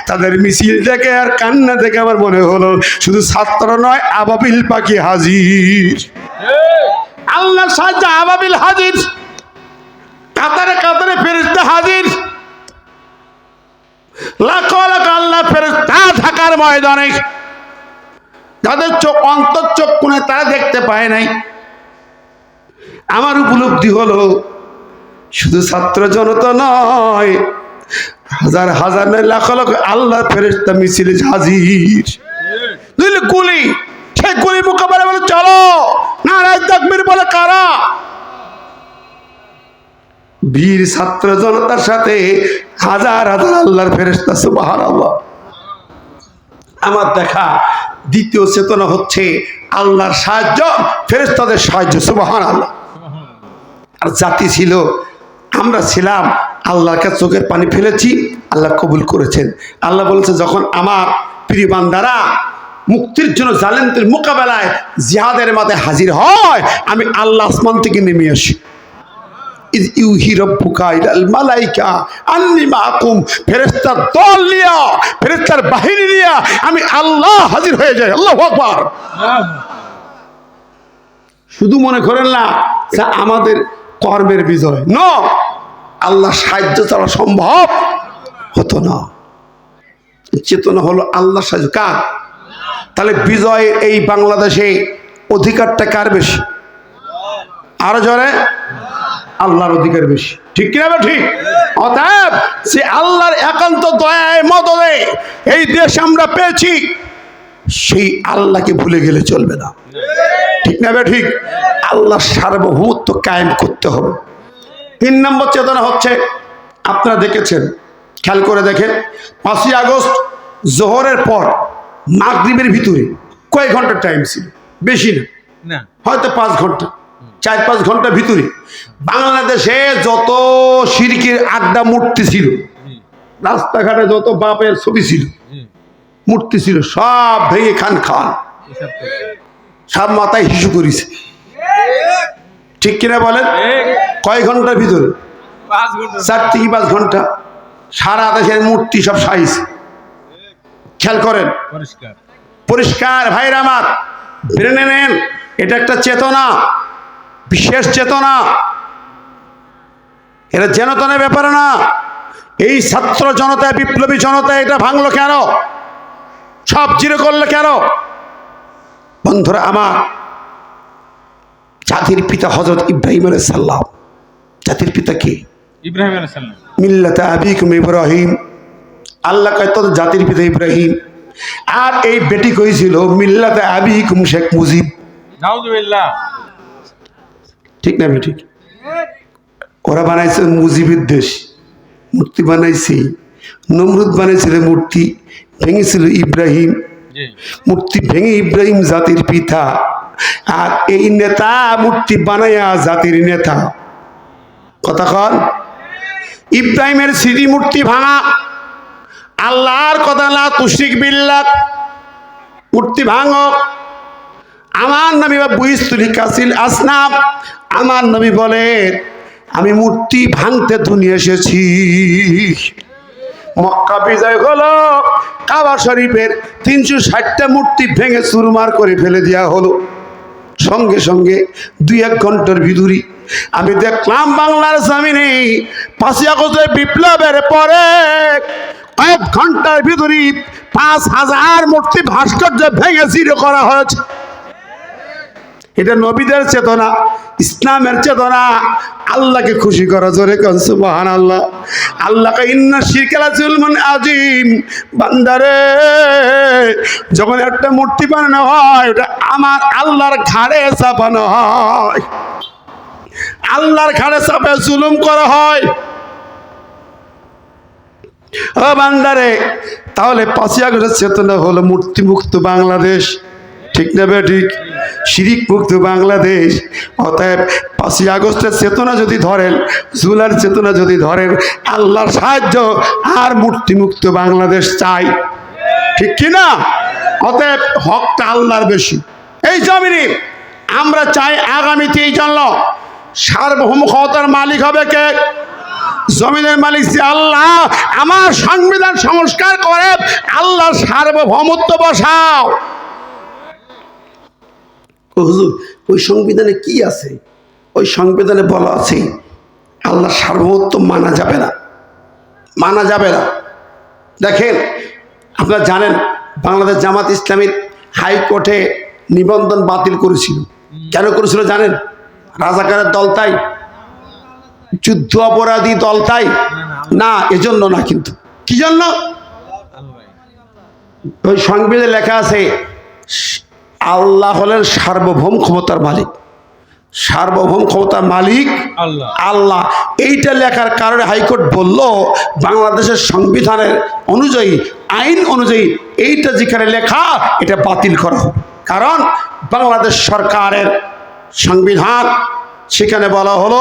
তাদের মিছিল দেখে আর কান্না দেখে আমার মনে হলো শুধু ছাত্র নয়, আবাবিল পাখি হাজির। আল্লাহ সাহায্য, আবাবিল হাজির, কাতারে কাতারে ফেরেশতা হাজির, লাখ লাখ আল্লাহ ফেরেশতা ঢাকার ময়দানে, যাদের চোখ অন্তর চোখ কোণে তারা দেখতে পায় নাই। আমার উপলব্ধি হলো শুধু ছাত্র জনতা নয়, হাজার হাজার নয়, লাখ লাখ আল্লাহ ফেরেশতা মিছিলে হাজির। বুঝলি, গুলি, সেই গুলি মোকাবেলা বলে চলো, নারায়ে তাকবীর বলে কারা? বীর ছাত্র জনতার সাথে হাজার হাজার আল্লাহর ফেরেশতা। সুবহানাল্লাহ। আমার দেখা দ্বিতীয় চেতনা হচ্ছে আল্লাহর সাহায্য, ফেরেশতাদের সাহায্য। সুবহানাল্লাহ। আর জাতি ছিল, আমরা ছিলাম, আল্লাহর কাছে চোখের পানি ফেলেছি, আল্লাহ কবুল করেছেন। আল্লাহ বলেছে, যখন আমার প্রিয় বান্দারা মুক্তির জন্য জালেমদের মোকাবেলায় জিহাদের মাঠে হাজির হয়, আমি আল্লাহ আসমান থেকে নেমে আসি। ফেরেশতার দল নিয়া, ফেরেশতার বাহিনী নিয়া আমি আল্লাহ হাজির হয়ে যাই। আল্লাহু আকবার। শুধু মনে করেন না আমাদের কর্মের বিজয়, ন আল্লাহ সাহায্য ছাড়া সম্ভব হতো না। চেতনা হলো আল্লাহ সাহায্য কার? তাহলে বিজয়ের এই বাংলাদেশে অধিকারটা কার বেশি? আরো জোরে, আল্লাহর অধিকার বেশি। ঠিক কিনা? ঠিক। অতএব সে আল্লাহর একান্ত দয়ায় মদদে এই দেশ আমরা পেয়েছি, সেই আল্লাহকে ভুলে গেলে চলবে না। ঠিক না? ঠিক। আল্লাহ সার্বভৌমত্ব কায়েম করতে হবে। 3 নম্বর চেতনা হচ্ছে, আপনারা দেখেছেন, খেয়াল করে দেখেন, 5ই আগস্ট জোহরের পর মাগরিবের ভিতরে কয়েক ঘন্টা টাইম ছিল? বেশি না, হয়তো 5 ঘন্টা, 4-5 ঘন্টার ভিতরে বাংলাদেশে যত শিরকের আড্ডা মূর্তি ছিল, রাস্তাঘাটে যত বাপের ছবি ছিল, মূর্তি ছিল, সব ভেঙে খান খান, সব মাথায় হিসু করেছে। ঠিক কিনা বলেন? কয় ঘন্টার ভিতরে? 4 থেকে 5 ঘন্টা। সারা দেশের মূর্তি সব সাইজ। খেয়াল করেন, পরিষ্কার ভাইরা আমার, ব্রেনে নেন, এটা একটা চেতনা, বিশেষ চেতনা, এটা জেনতনের ব্যাপার না। এই ছাত্র জনতা, বিপ্লবী জনতা এটা ভাঙলো কেন? সব জিরো করলো কেন? বন্ধুরা আমার, জাতির পিতা হযরত ইব্রাহিম আলাইহিস সালাম। জাতির পিতা কে? ইব্রাহিম আলাইহিস সালাম। মিল্লাতে আবিকুম ইব্রাহিম। আল্লাহ কয় তোর জাতির পিতা ইব্রাহিম, আর এই বেটি কইছিল মিল্লাতে আবিকুম শেখ মুজিব। নাউযুবিল্লাহ। ঠিক না? ঠিক। ওরা বানাইছে মুজিবের দেশ, মূর্তি বানাইছে, নমরুদ বানাইছিল মূর্তি, ভেঙেছিল ইব্রাহিম, মূর্তি ভেঙে ইব্রাহিম জাতির পিতা, আর এই নেতা মূর্তি বানাইয়া জাতির নেতা। কথা কন, ইব্রাহিমের স্মৃতি মূর্তি ভাঙা, আল্লাহর কথা লা তুশরিক বিল্লাহ, মূর্তি ভাঙো। আমার নবী বুইস্তুলি কাসিল আসনাম, আমার নবী বলে আমি মূর্তি ভাঙতে দুনিয়া এসেছি। মক্কা বিজয় হলো, কাবা শরীফের 360টা মূর্তি ভেঙে চুরমার করে ফেলে দেওয়া হলো। সঙ্গে সঙ্গে 2-1 ঘন্টার ভিতরে আমি দেখলাম বাংলার জমিনে 5ই আগস্টের বিপ্লবের পরে কয়েক ঘন্টার ভিতরে 5000 মূর্তি ভাস্কর্য ভেঙে জিরো করা হয়েছে। এটা নবীদের চেতনা, ইসলামের চেতনা। আল্লাহকে খুশি করা, জোরে কোন সুবহানাল্লাহ। আল্লাহকে ইন্না শিরকা লাযুলমুন আযীম। বান্দারে, যখন একটা মূর্তি বানানো হয় ওটা আমার আল্লাহর ঘাড়ে চাপানো হয়, আল্লাহর ঘাড়ে চাপে জুলুম করা হয়। ও বান্দারে, তাহলে 5ই আগস্টের চেতনা হলো মূর্তি মুক্ত বাংলাদেশ, ঠিক না ঠিক? শিরিক মুক্ত বাংলাদেশ। অতএব 5ই আগস্টের চেতনা যদি ধরেন, জুলার চেতনা যদি ধরেন, আল্লাহর সাহায্য আর মূর্তি মুক্ত বাংলাদেশ চাই, ঠিক কি না? অতএব হকটা আল্লাহর বেশি। এই জমিনে আমরা চাই আগামীতে এই জন্য সার্বভৌম ক্ষমতার মালিক হবে কে? জমিনের মালিক যে আল্লাহ। আমার সংবিধান সংস্কার করে আল্লাহর সার্বভৌমত্ব বসাও। হুজুর, ওই সংবিধানে কি আছে? ওই সংবিধানে বলা আছে আল্লাহর সার্বভৌমত্ব মানা যাবে না, মানা যাবে না। দেখেন, আপনারা জানেন বাংলাদেশ জামাত ইসলামীর হাইকোর্টে নিবন্ধন বাতিল করেছিল। কেন করেছিল জানেন? রাজাকারের দল তাই, যুদ্ধ অপরাধী দল তাই না, এজন্য না। কিন্তু কি জন্য? ওই সংবিধানে লেখা আছে আল্লাহ হলেন সার্বভৌম ক্ষমতার মালিক, সার্বভৌম ক্ষমতার মালিক আল্লাহ। এইটা লেখার কারণে হাইকোর্ট বলল বাংলাদেশের সংবিধানের অনুযায়ী, আইন অনুযায়ী এইটা যেখানে লেখা এটা বাতিল করা হবে। কারণ বাংলাদেশ সরকারের সংবিধান, সেখানে বলা হলো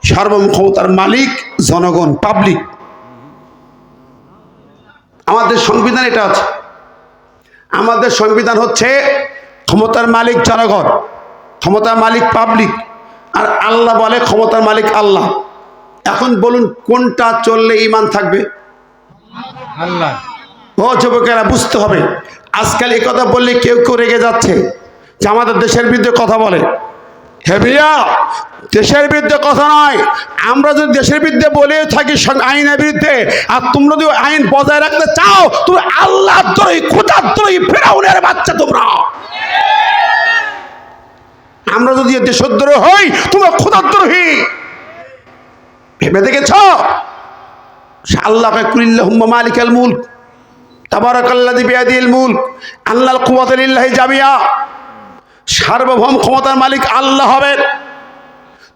সার্বভৌম ক্ষমতার মালিক জনগণ, পাবলিক। আমাদের সংবিধান এটা আছে, আমাদের সংবিধান হচ্ছে ক্ষমতার মালিক জনগণ, ক্ষমতার মালিক পাবলিক, আর আল্লাহ বলে ক্ষমতার মালিক আল্লাহ। এখন বলুন কোনটা চললে ঈমান থাকবে? আল্লাহ। ও যুবকেরা, বুঝতে হবে। আজকাল এই কথা বললে কেউ কেউ রেগে যাচ্ছে যে আমাদের দেশের বিরুদ্ধে কথা বলে। হে ভাইয়া, দেশের বিরুদ্ধে কথা নয়। আমরা যদি দেশের বিরুদ্ধে বলে থাকি আইনের বিরুদ্ধে, আর তোমরা যদি আইন বজায় রাখতে চাও, তুমি আল্লাহ দ্রোহী, খোদার দ্রোহী, ফেরাউনের বাচ্চা তোমরা। আমরা যদি দেশদ্রোহী হই, তোমরা খোদার দ্রোহী। ভেবে দেখেছ? আল্লাহকে কুলিল্লাহুম্মা মালিকাল মুলক তাবারাকাল্লাযী বিয়াদিহিল মুলক আল্লাল কুওয়াতা লিল্লাহি জামিয়া। সার্বভৌম ক্ষমতার মালিক আল্লাহ হবে।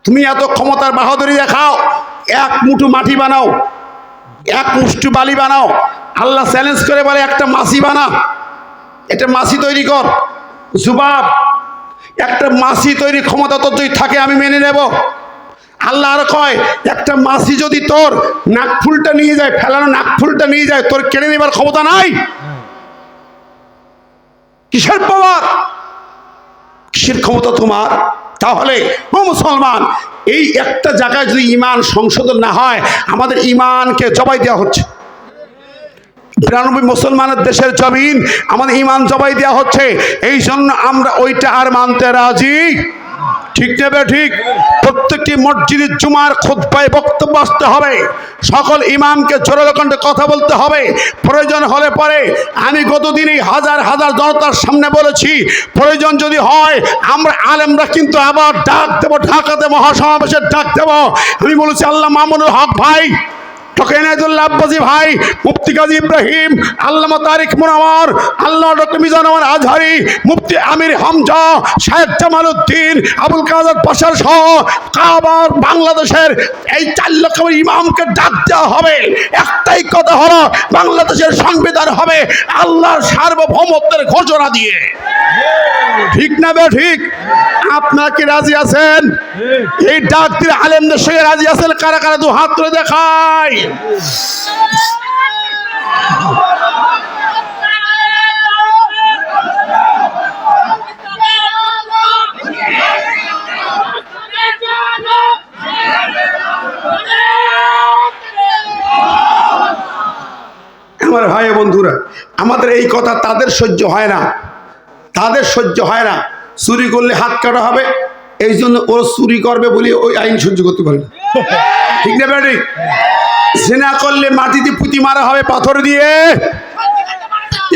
তুমি এত ক্ষমতার বাহাদুরি দেখাও, এক মুঠো মাটি বানাও, এক মুষ্টি বালি বানাও। আল্লাহ চ্যালেঞ্জ করে বলে একটা মাছি বানা, একটা মাছি তৈরি কর। জুবাব, একটা মাছি তৈরি ক্ষমতা তোর যদি থাকে আমি মেনে নেব। আল্লাহ আর কয় একটা মাছি যদি তোর নাকফুলটা নিয়ে যায়, ফেলানো নাকফুলটা নিয়ে যায়, তোর কেড়ে নেবার ক্ষমতা নাই? কিসের পাওয়ার, কিসের ক্ষমতা তোমার? তাহলে ও মুসলমান, এই একটা জায়গায় যদি ঈমান সংশোধন না হয়, আমাদের ঈমানকে জবাই দেওয়া হচ্ছে। 92 মুসলমানের দেশের জমিন, আমাদের ঈমান জবাই দেওয়া হচ্ছে। এই জন্য আমরা ওইটা আর মানতে রাজি, ঠিক নেবে ঠিক? প্রত্যেকটি মসজিদের জুমার খুতবায় বক্তব্য আসতে হবে, সকল ইমামকে জোরে কণ্ঠে কথা বলতে হবে। প্রয়োজন হলে পরে আমি গতদিনই হাজার হাজার জনতার সামনে বলেছি, প্রয়োজন যদি হয় আমরা আলেমরা কিন্তু আবার ডাক দেবো, ঢাকাতে মহাসমাবেশের ডাক দেবো। আমি বলেছি আল্লাহ মামুনুল হক ভাই, এনায়েতুল্লাহ আব্বাসী ভাই, মুফতি কাজী ইব্রাহিম, আল্লামা তারিক মুনাওয়ার, আল্লাহ ডক্টর মিজানুর আজহারি, মুফতি আমির হামজা, শাহেদ জামাল উদ্দিন, আবুল কাদের পাশার সহ কাবার বাংলাদেশের এই 4 লক্ষ ইমামকে ডাক দেওয়া হবে। একটাই কথা হলো, বাংলাদেশের সংবিধান হবে আল্লাহর সার্বভৌমত্বের ঘোষণা দিয়ে, ঠিক না বে ঠিক? আপনারা কি রাজি আছেন? এই ডাক দিয়ে আলেমদের সঙ্গে রাজি আছেন? কারা কারা 2 হাত তুলে দেখায়। আমার ভাই বন্ধুরা, আমাদের এই কথা তাদের সহ্য হয় না, তাদের সহ্য হয় না। চুরি করলে হাত কাটা হবে, এই জন্য ও চুরি করবে বলে ওই আইন সহ্য করতে পারে না, ঠিক না ব্যাটি? জিনা করলে মাটিতে পুঁতি মারা হবে পাথর দিয়ে,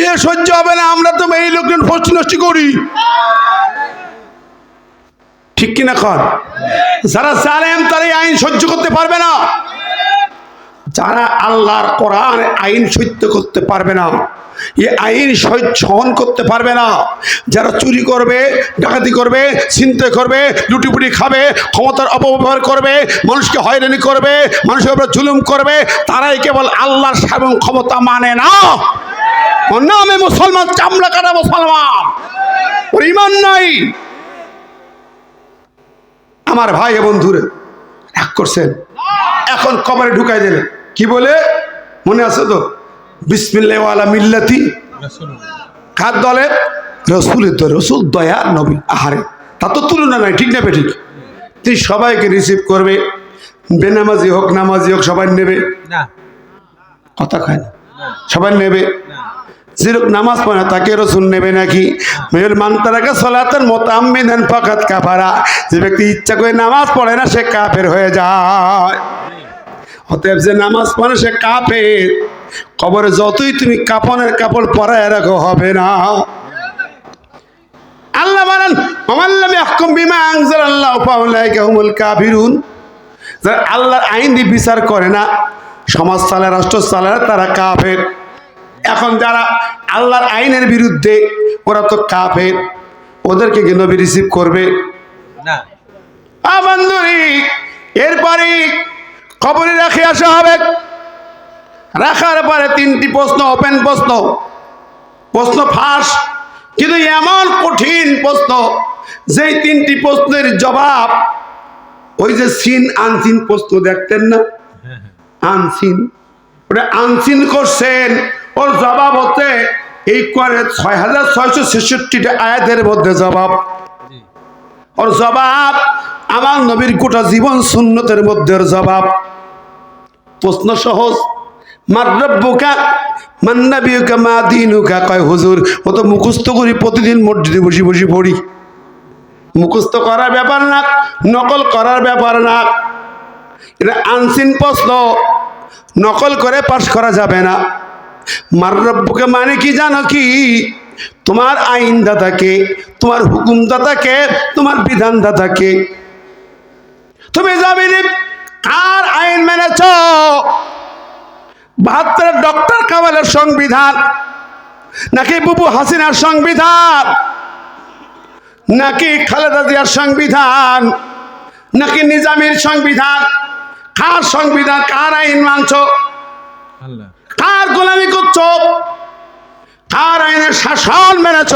এ সহ্য হবে না। আমরা তো এই লোকজন ফষ্টি নষ্টি করি। ঠিক কিনা কর? যারা জালেম তারা এই আইন সহ্য করতে পারবে না। যারা আল্লাহর কোরআন আইন সহ্য করতে পারবে না, এই আইন সহন করতে পারবে না, যারা চুরি করবে, ডাকাতি করবে, ছিনতাই করবে, লুটিপুটি খাবে, ক্ষমতার অপব্যবহার করবে, মানুষকে হয়রানি করবে, মানুষের উপরে জুলুম করবে, তারাই কেবল আল্লাহর সার্বভৌম ক্ষমতা মানে না। ওর নামে মুসলমান, চামড়া কাটা মুসলমান, ওর ইমান নাই। আমার ভাই বন্ধুরে রাগ করছেন, এখন কবরে ঢুকাই দিলেন কি বলে? মনে আছে তো? বিসমিল্লাহ ওয়ালা মিল্লাতি, কার দলে? রসুলের দলে। রসুল দয়ার নবী। আহারে, তা তো তুলনা নাই, ঠিক না ঠিক? তুই সবাইকে রিসিভ করবে, বেনামাজি হোক নামাজি হোক সবাই নেবে না, কথা খায় না, সবাই নেবে। যে লোক নামাজ পড়ে না তাকে রসুল নেবে নাকি? মেয়ের মানতারাকে সলাতের মুতাআম্মিদান ফাকাত কাফারা, যে ব্যক্তি ইচ্ছা করে নামাজ পড়ে না সে কাফের হয়ে যায়। অতএব যে নামাজ পড়ে সে কাফের। কবরে যতই তুমি কাফনের কাপড় পরায় রাখো হবে না। আল্লাহ বলেন ওয়ামাল্লাম ইয়াহকুম বিমা আনজালাল্লাহু ফাউলাইকা হুমুল কাফিরুন। যারা আল্লাহর আইন দিয়ে বিচার করে না, সমাজ চালায়, রাষ্ট্র চালায়, তারা কাফের। এখন যারা আল্লাহর আইনের বিরুদ্ধে, ওরা তো কাফের, ওদেরকে কি নবী রিসিভ করবে না। বন্ধুরি, এরপরে কবরে রেখে আসা হবে। রাখার পরে তিনটি প্রশ্ন, ওপেন প্রশ্ন, প্রশ্ন ফাঁস, কিন্তু এমন কঠিন প্রশ্ন যেই তিনটি প্রশ্নের জবাব, ওই যে সিন আনসিন প্রশ্ন দেখতেন না, আনসিন, ওটা আনসিন করছেন। ওর জবাব হচ্ছে এই করে 6666টা আয়াতের মধ্যে জবাব। ওর জবাব আমার নবীর গোটা জীবন সুন্নতের মধ্যে জবাব। প্রশ্ন সহজ, মার রব্বুকা মান নাবিয়ুকা মা দীনুকা। কয় হুজুর, ও তো মুখস্থ করি, প্রতিদিন মসজিদে বসে বসে পড়ি। মুখস্থ করার ব্যাপার না, নকল করার ব্যাপার না, এটা আনসিন প্রশ্ন, নকল করে পাশ করা যাবে না। মার রব্বুকা মানে কি জানো কি? তোমার আইনদাতাকে, তোমার হুকুমদাতাকে, তোমার বিধানদাতাকে। তুমি জামিনে কার আইন মেনেছ? 72 ডক্টর কামালের সংবিধান, নাকি বুবু হাসিনার সংবিধান, নাকি খালেদা জিয়ার সংবিধান, নাকি নিজামীর সংবিধান? কার সংবিধান, কার আইন মানছ? আল্লাহ। কার গোলামি করছ? কার আইনের শাসন মেনেছ?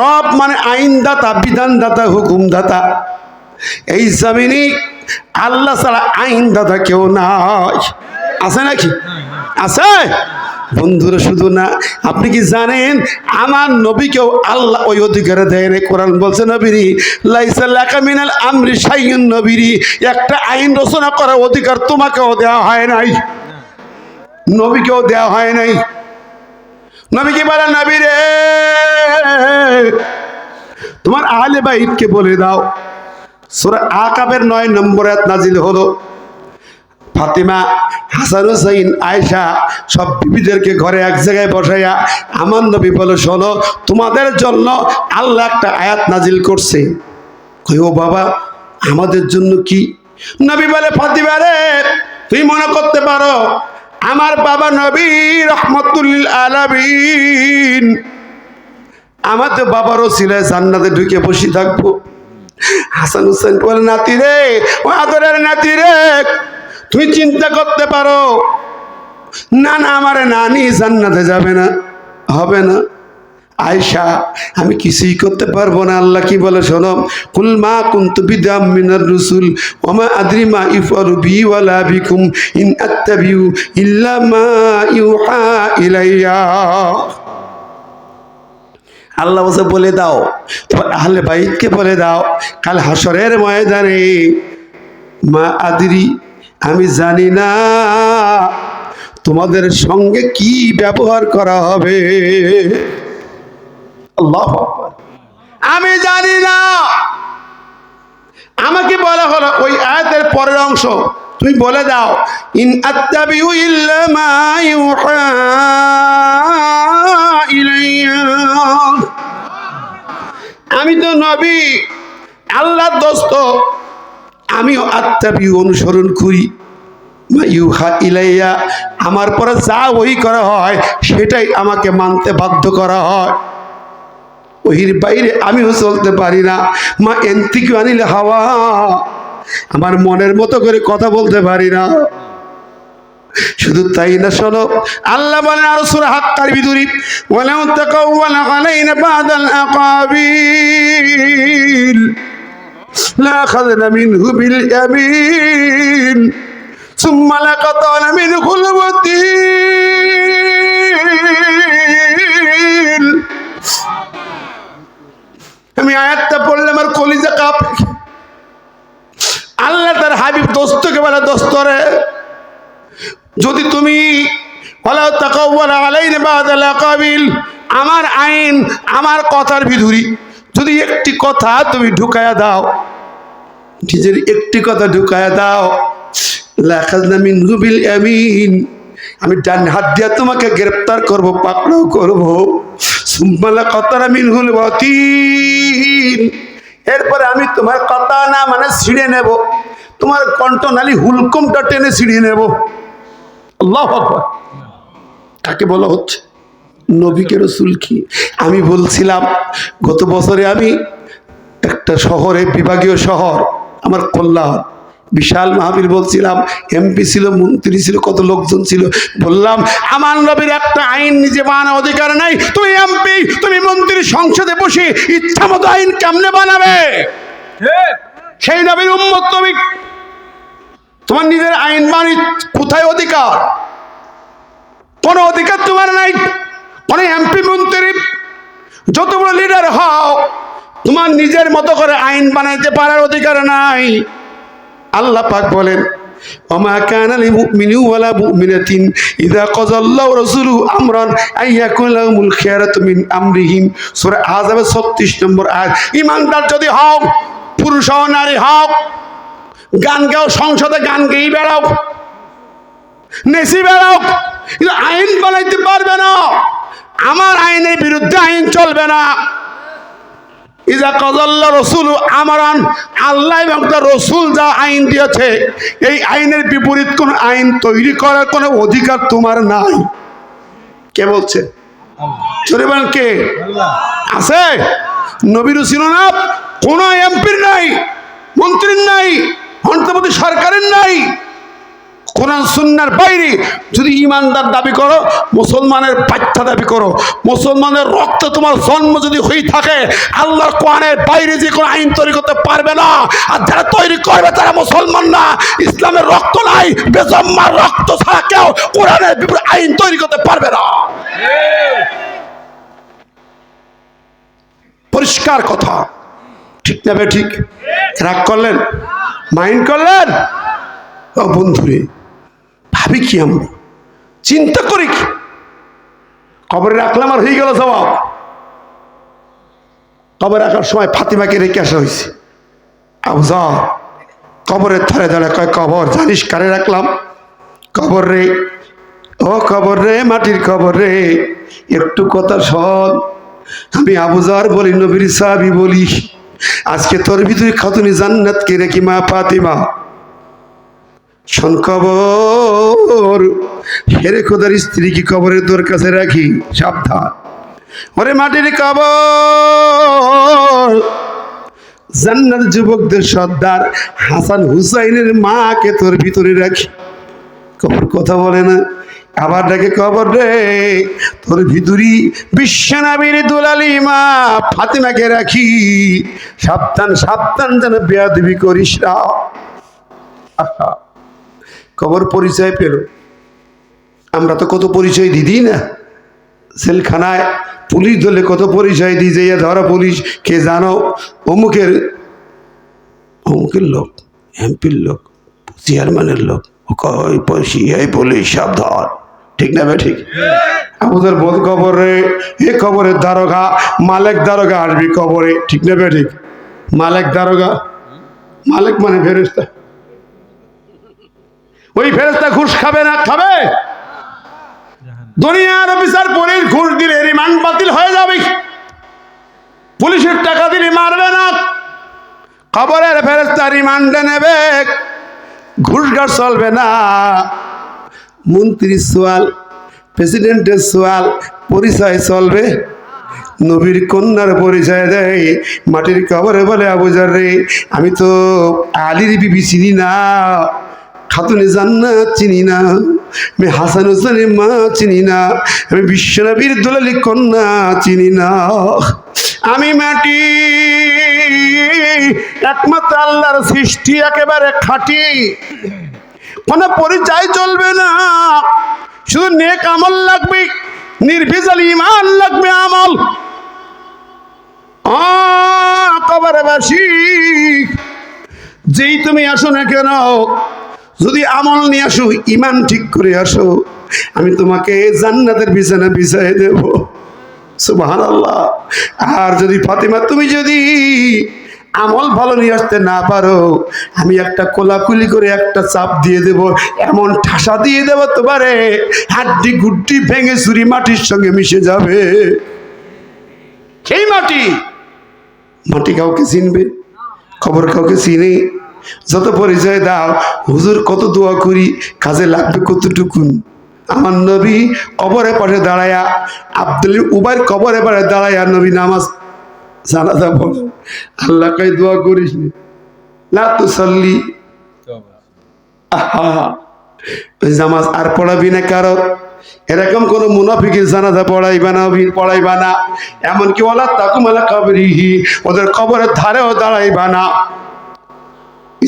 রব মানে আইনদাতা, বিধানদাতা, হুকুমদাতা। এই জমিনে আল্লাহ ছাড়া আইনদাতা কেউ নাই। আছে নাকি? আছে বন্ধুরা। শুধু না, আপনি কি জানেন আমার নবীকেও আল্লাহ ওই অধিকারে দেয় রে? কোরআন বলছে নবীরি লাইসা লাকা মিনাল আমরি শাইউন। নবীরি একটা আইন রচনা করার অধিকার তোমাকেও দেওয়া হয় নাই, নবীকেও দেওয়া হয় নাই। নবী কি বলে? নবী রে, তোমার আহলে বাইতকে বলে দাও। সূরা আকাবের 9 নম্বর আয়াত নাজিল হলো। ফাতিমা, হাসান, হুসাইন, আয়েশা সব বিবিদেরকে ঘরে এক জায়গায় বসাইয়া আমার নবী বলে, শোনো, তোমাদের জন্য আল্লাহ একটা আয়াত নাজিল করছে। কই ও বাবা, আমাদের জন্য কি? নবী বলে, ফাতিমা রে, তুই মনে করতে পারো আমার বাবা নবী রহমতুল আলামিন, আমার তো বাবারও ছিল জান্নাতে ঢুকে বসে থাকবো। হাসান হুসেন বলে, নাতি রে, ও আদরের নাতি রে, তুই চিন্তা করতে পারো না না আমার নানি জান্নাতে যাবে না, হবে না। আয়েশা, আমি কিছুই করতে পারবো না। আল্লাহ কি বলে শোনো, কুল মা কুনতু বিদাম মিনার রুসুল ওয়া মা আদরি মা ইফআলু বি ওয়ালা বিকুম ইন আত্তাবিউ ইল্লা মা ইউহা ইলাইয়া। আল্লাহ বলছে, বলে দাও তোমার আহলে বাইতকে বলে দাও, কাল হাসরের ময়দানে, মা আদরি, আমি জানি না তোমাদের সঙ্গে কি ব্যবহার করা হবে। আল্লাহু আকবার। আমি জানি না। আমাকে বলা হলো ওই আয়াতের পরের অংশ তুমি বলে দাও, ইন আত্তাবিউ ইল্লা মা ইউহা ইলাইয়া। আমি তো নবী, আল্লাহ আমার দোস্ত আমিও আত্মাবি অনুসরণ করি মা ইউহা ইলাইয়া, আমার পরে যা ওই করা হয় সেটাই আমাকে মানতে বাধ্য করা হয়, ওহির বাইরে আমিও চলতে পারি না। মা এন্তিকু আনিল হাওয়া, আমার মনের মতো করে কথা বলতে পারি না। শুধু তাই না, শোনো আল্লাহ বলেন আর সূরা হাক্কার ভিতরে ওয়ালাউ তাকাওয়ালা আলাইনা বাদাল আকাবিল লা আখাযনা মিনহু বিল ইয়ামিন সুম্মা লাকাতানা মিনহুল ওয়াতিন। আমি আয়াতটা পড়লে আমার কলিজা কাঁপে। আল্লাহ তার হাবিব দোস্তকে বলে, দোস্ত রে, যদি তুমি ওয়ালাউ তাকাওয়ালা আলাইনা বাদাল আকাবিল, আমার আইন আমার কথার ভিতরে যদি একটি কথা তুমি ঢুকায়া দাও, নিজের একটি কথা ঢুকায়া দাও, লাখাযনা মিনহু বিল ইয়ামিন, আমি ডান হাত দিয়ে তোমাকে গ্রেফতার করব, পাকড়াও করব। সুম্মা লাকাতানা মিনহুল ওয়াতিন, এরপরে আমি তোমার কথা না মানে ছিঁড়ে নেব, তোমার কণ্ঠনালী হুলকুমটা টেনে ছিঁড়ে নেব। আল্লাহু আকবার। কাকে বলা হচ্ছে? নবীকে, রাসূল কি? আমি বলছিলাম গত বছরে আমি একটা শহরে, বিভাগীয় শহর আমার কল্যাণ, বিশাল মাহফিল বলছিলাম, এমপি ছিল, মন্ত্রী ছিল, কত লোকজন ছিল। বললাম আমার নবীর একটা আইন নিজে বানানোর অধিকার নাই, তুমি এমপি, তুমি মন্ত্রী, সংসদে বসে ইচ্ছা মতো আইন কেমনে বানাবে? সেই নবীর উম্মত তুমি, তোমার নিজের আইন বানাই কোথায় অধিকার? কোন অধিকার তোমার নাই। কোন এমপি মন্ত্রী যত বড় লিডার হও, তোমার নিজের মতো করে আইন বানাইতে পারার অধিকার নাই। আল্লাহ পাক বলেন ওমা কানা লিল মুমিনি ওয়ালা মুমিনাতিন ইযা কাযাল্লাহু রাসূলুহু আমরান আইয়াকুনা লাহুমুল খিয়ারাতু মিন আমরিহিম, সূরা আহজাবের 36 নম্বর আয়াত। ঈমানদার যদি হও, পুরুষ হও নারী হও, গান গাও, সংসদে গান গেয়ে বেড়াও, নেচি বেড়াও, কিন্তু আইন বানাইতে পারবে না। আমার আইনের বিরুদ্ধে আইন চলবে না। ইজা কাযাল্লাহু রাসূলু আমরান, আল্লাহ এবং তার রাসূল যা আইন দিয়েছে, এই আইনের বিপরীত কোন আইন তৈরি করার কোনো অধিকার তোমার নাই। কে বলছে? জোরে বলেন কে? আছে? নবীরও ছিল না, কোন এমপির নাই, মন্ত্রীর নাই, অন্তর্বর্তী সরকারের নাই। কোরআন সুন্নাহর বাইরে যদি ইমানদার দাবি করো, মুসলমানের বাচ্চা দাবি করো, মুসলমানের রক্ত তোমার জন্ম যদি হয়ে থাকে, আল্লাহর কোরআনের বাইরে যে কোনো আইন তৈরি করতে পারবে না। আর যারা তৈরি করবে তারা মুসলমান না, ইসলামের রক্ত নাই, বেজম্মার রক্ত ছাড়া কেউ কোরআনের বিপরীত আইন তৈরি করতে পারবে না। পরিষ্কার কথা, ঠিক না বে ঠিক? রাগ করলেন? মাইন্ড করলেন? ও বন্ধুরে, ভাবি কি আমরা, চিন্তা করি কি? কবরে রাখলাম আর হয়ে গেল জবাব। কবরে রাখার সময় ফাতিমাকে রেখে আসা হয়েছে। আবু যার কবরের ধারে দাঁড়ায় কয়, কবর জানিস কারে রাখলাম? কবর রে, ও কবর রে, মাটির কবর রে, একটু কথা শোন। আমি আবু যার বলি, নবীর সাহাবী বলি, আজকে তোর ভিতরে খাতুনি জান্নাতকে রেখি মা ফাতিমা। শোন, কবর হেরে খোদার স্ত্রী কি কবরের তোর কাছে রাখি? সাবধান। ওরে মাটির কবর, জান্নাত যুবকদের সর্দার হাসান হুসাইনের মাকে তোর ভিতরে রাখি। কবর কথা বলে না, আবার ডাকে, কবর রে, তোর ভিতরি বিশ্বনবীর দুলালী মা ফাতিমাকে রাখি। সাবধান, সাবধান, যেন বেয়াদবি করিস না। কবর পরিচয় পেল। আমরা তো কত পরিচয় দিই না, জেলখানায় পুলিশ ধরলে কত পরিচয় দিই, যে ধরা পুলিশ কে জানো, অমুকের অমুকের লোক, এমপির লোক, চেয়ারম্যানের লোক, পুলিশ, সাবধান। ঠিক না? ঠিক। আমাদের বোধ কবরে, এ কবরের দারোগা, মালেক দারোগা আসবি কবরে। ঠিক না? ঠিক। মালেক দারোগা, মালেক মানে ফেরেশতা। ওই ফেরেশতা ঘুষ খাবে না? খাবে। দুনিয়ার অফিসার পুলিশ ঘুষ দিলে রিমান্ড বাতিল হয়ে যাবে। পুলিশের টাকা দিলে মারবে না, কবরের ফেরেশতা রিমান্ডে নেবে, ঘুষঘাট চলবে না। মন্ত্রীর সোয়াল, প্রেসিডেন্টের সোয়াল, পরিচয় চলবে। নবীর কন্যার পরিচয় দেয় মাটির কবরে, বলে আবু জার রে, আমি তো আলীর বিবি চিনি না, খাতুনে জান্নাত চিনি না, আমি হাসান হোসেনের মা চিনি না, আমি বিশ্বনবীর দুলালী কন্যা চিনি না। আমি মাটি, একমাত্র আল্লাহর সৃষ্টি, একেবারে খাঁটি, কোনো পরিচয় চলবে না। শুধু নেক আমল লাগবে, নির্ভেজাল ঈমান লাগবে, আমল। কবরবাসী, যেই তুমি আসো না কেন, যদি আমল নিয়ে আসো, ঈমান ঠিক করে আসো, আমি তোমাকে জান্নাতের বিছানা বিছাই দেব। সুবহানাল্লাহ। আর যদি ফাতেমা তুমি যদি আমল ভালো নিয়ে আসতে না পারো, আমি একটা কোলাকুলি করে একটা চাপ দিয়ে দেব, এমন ঠাসা দিয়ে দেব তোমারে, হাড্ডি গুড্ডি ভেঙে চুরি মাটির সঙ্গে মিশে যাবে। সেই মাটি, মাটি কাউকে চিনবে? খবর কাউকে চিনে? যত পরিচয় দাও, হুজুর কত দোয়া করি, কাজে লাগবে কতটুকুন। আমার নবী কবরে পাশে দাঁড়ায়া, আব্দুল উবাইর কবরে পাশে দাঁড়ায়া নবী নামাজ জানাজা বলে, আল্লাহ কই দোয়া করিস লা তুসাল্লি, নামাজ আর পড়াবি না কারো। এরকম কোন মুনাফিকের জানাজা পড়াইবা না, এমনকি ওয়ালা তাকুম আলা কবরিহি, ওদের কবরের ধারেও দাঁড়াইবা না।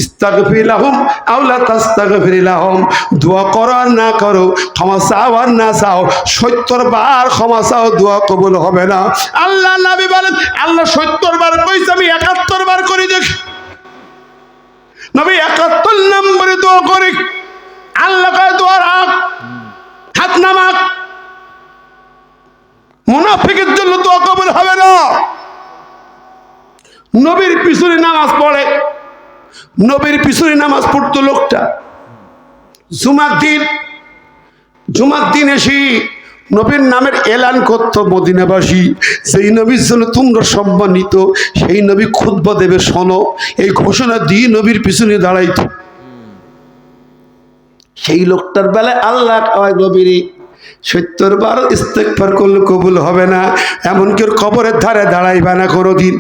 ইস্তাগফির লাহুম আও লা তাস্তাগফির লাহুম, দোয়া করো আর না করো, ক্ষমা চাও আর না চাও, 70 বার ক্ষমা চাও, দোয়া কবুল হবে না। আল্লাহ নবী বলেন, আল্লাহ 70 বার কইছে, আমি 71 বার করি দেখ। নবী 71 নম্বরে দোয়া করি, আল্লাহ কয় দোয়া রাখ, হাত নামাক। মুনাফিকের জন্য দোয়া কবুল হবে না। নবীর পিছনে নামাজ পড়ে, নবীর পিছনে নামাজ পড়তো লোকটা। জুমার দিন এসে নবীর নামের এলান করতো মদিনাবাসী, সেই নবীর জন্য তোমরা সম্মানিত, সেই নবী খুতবা দেবে শোনো, এই ঘোষণা দিয়ে নবীর পিছনে দাঁড়াইতো। সেই লোকটার বেলায় আল্লাহ কয়, নবীর 70 বার ইস্তেগফার করলে কবুল হবে না, এমনকি ওর কবরের ধারে দাঁড়াইবা না কোনোদিন।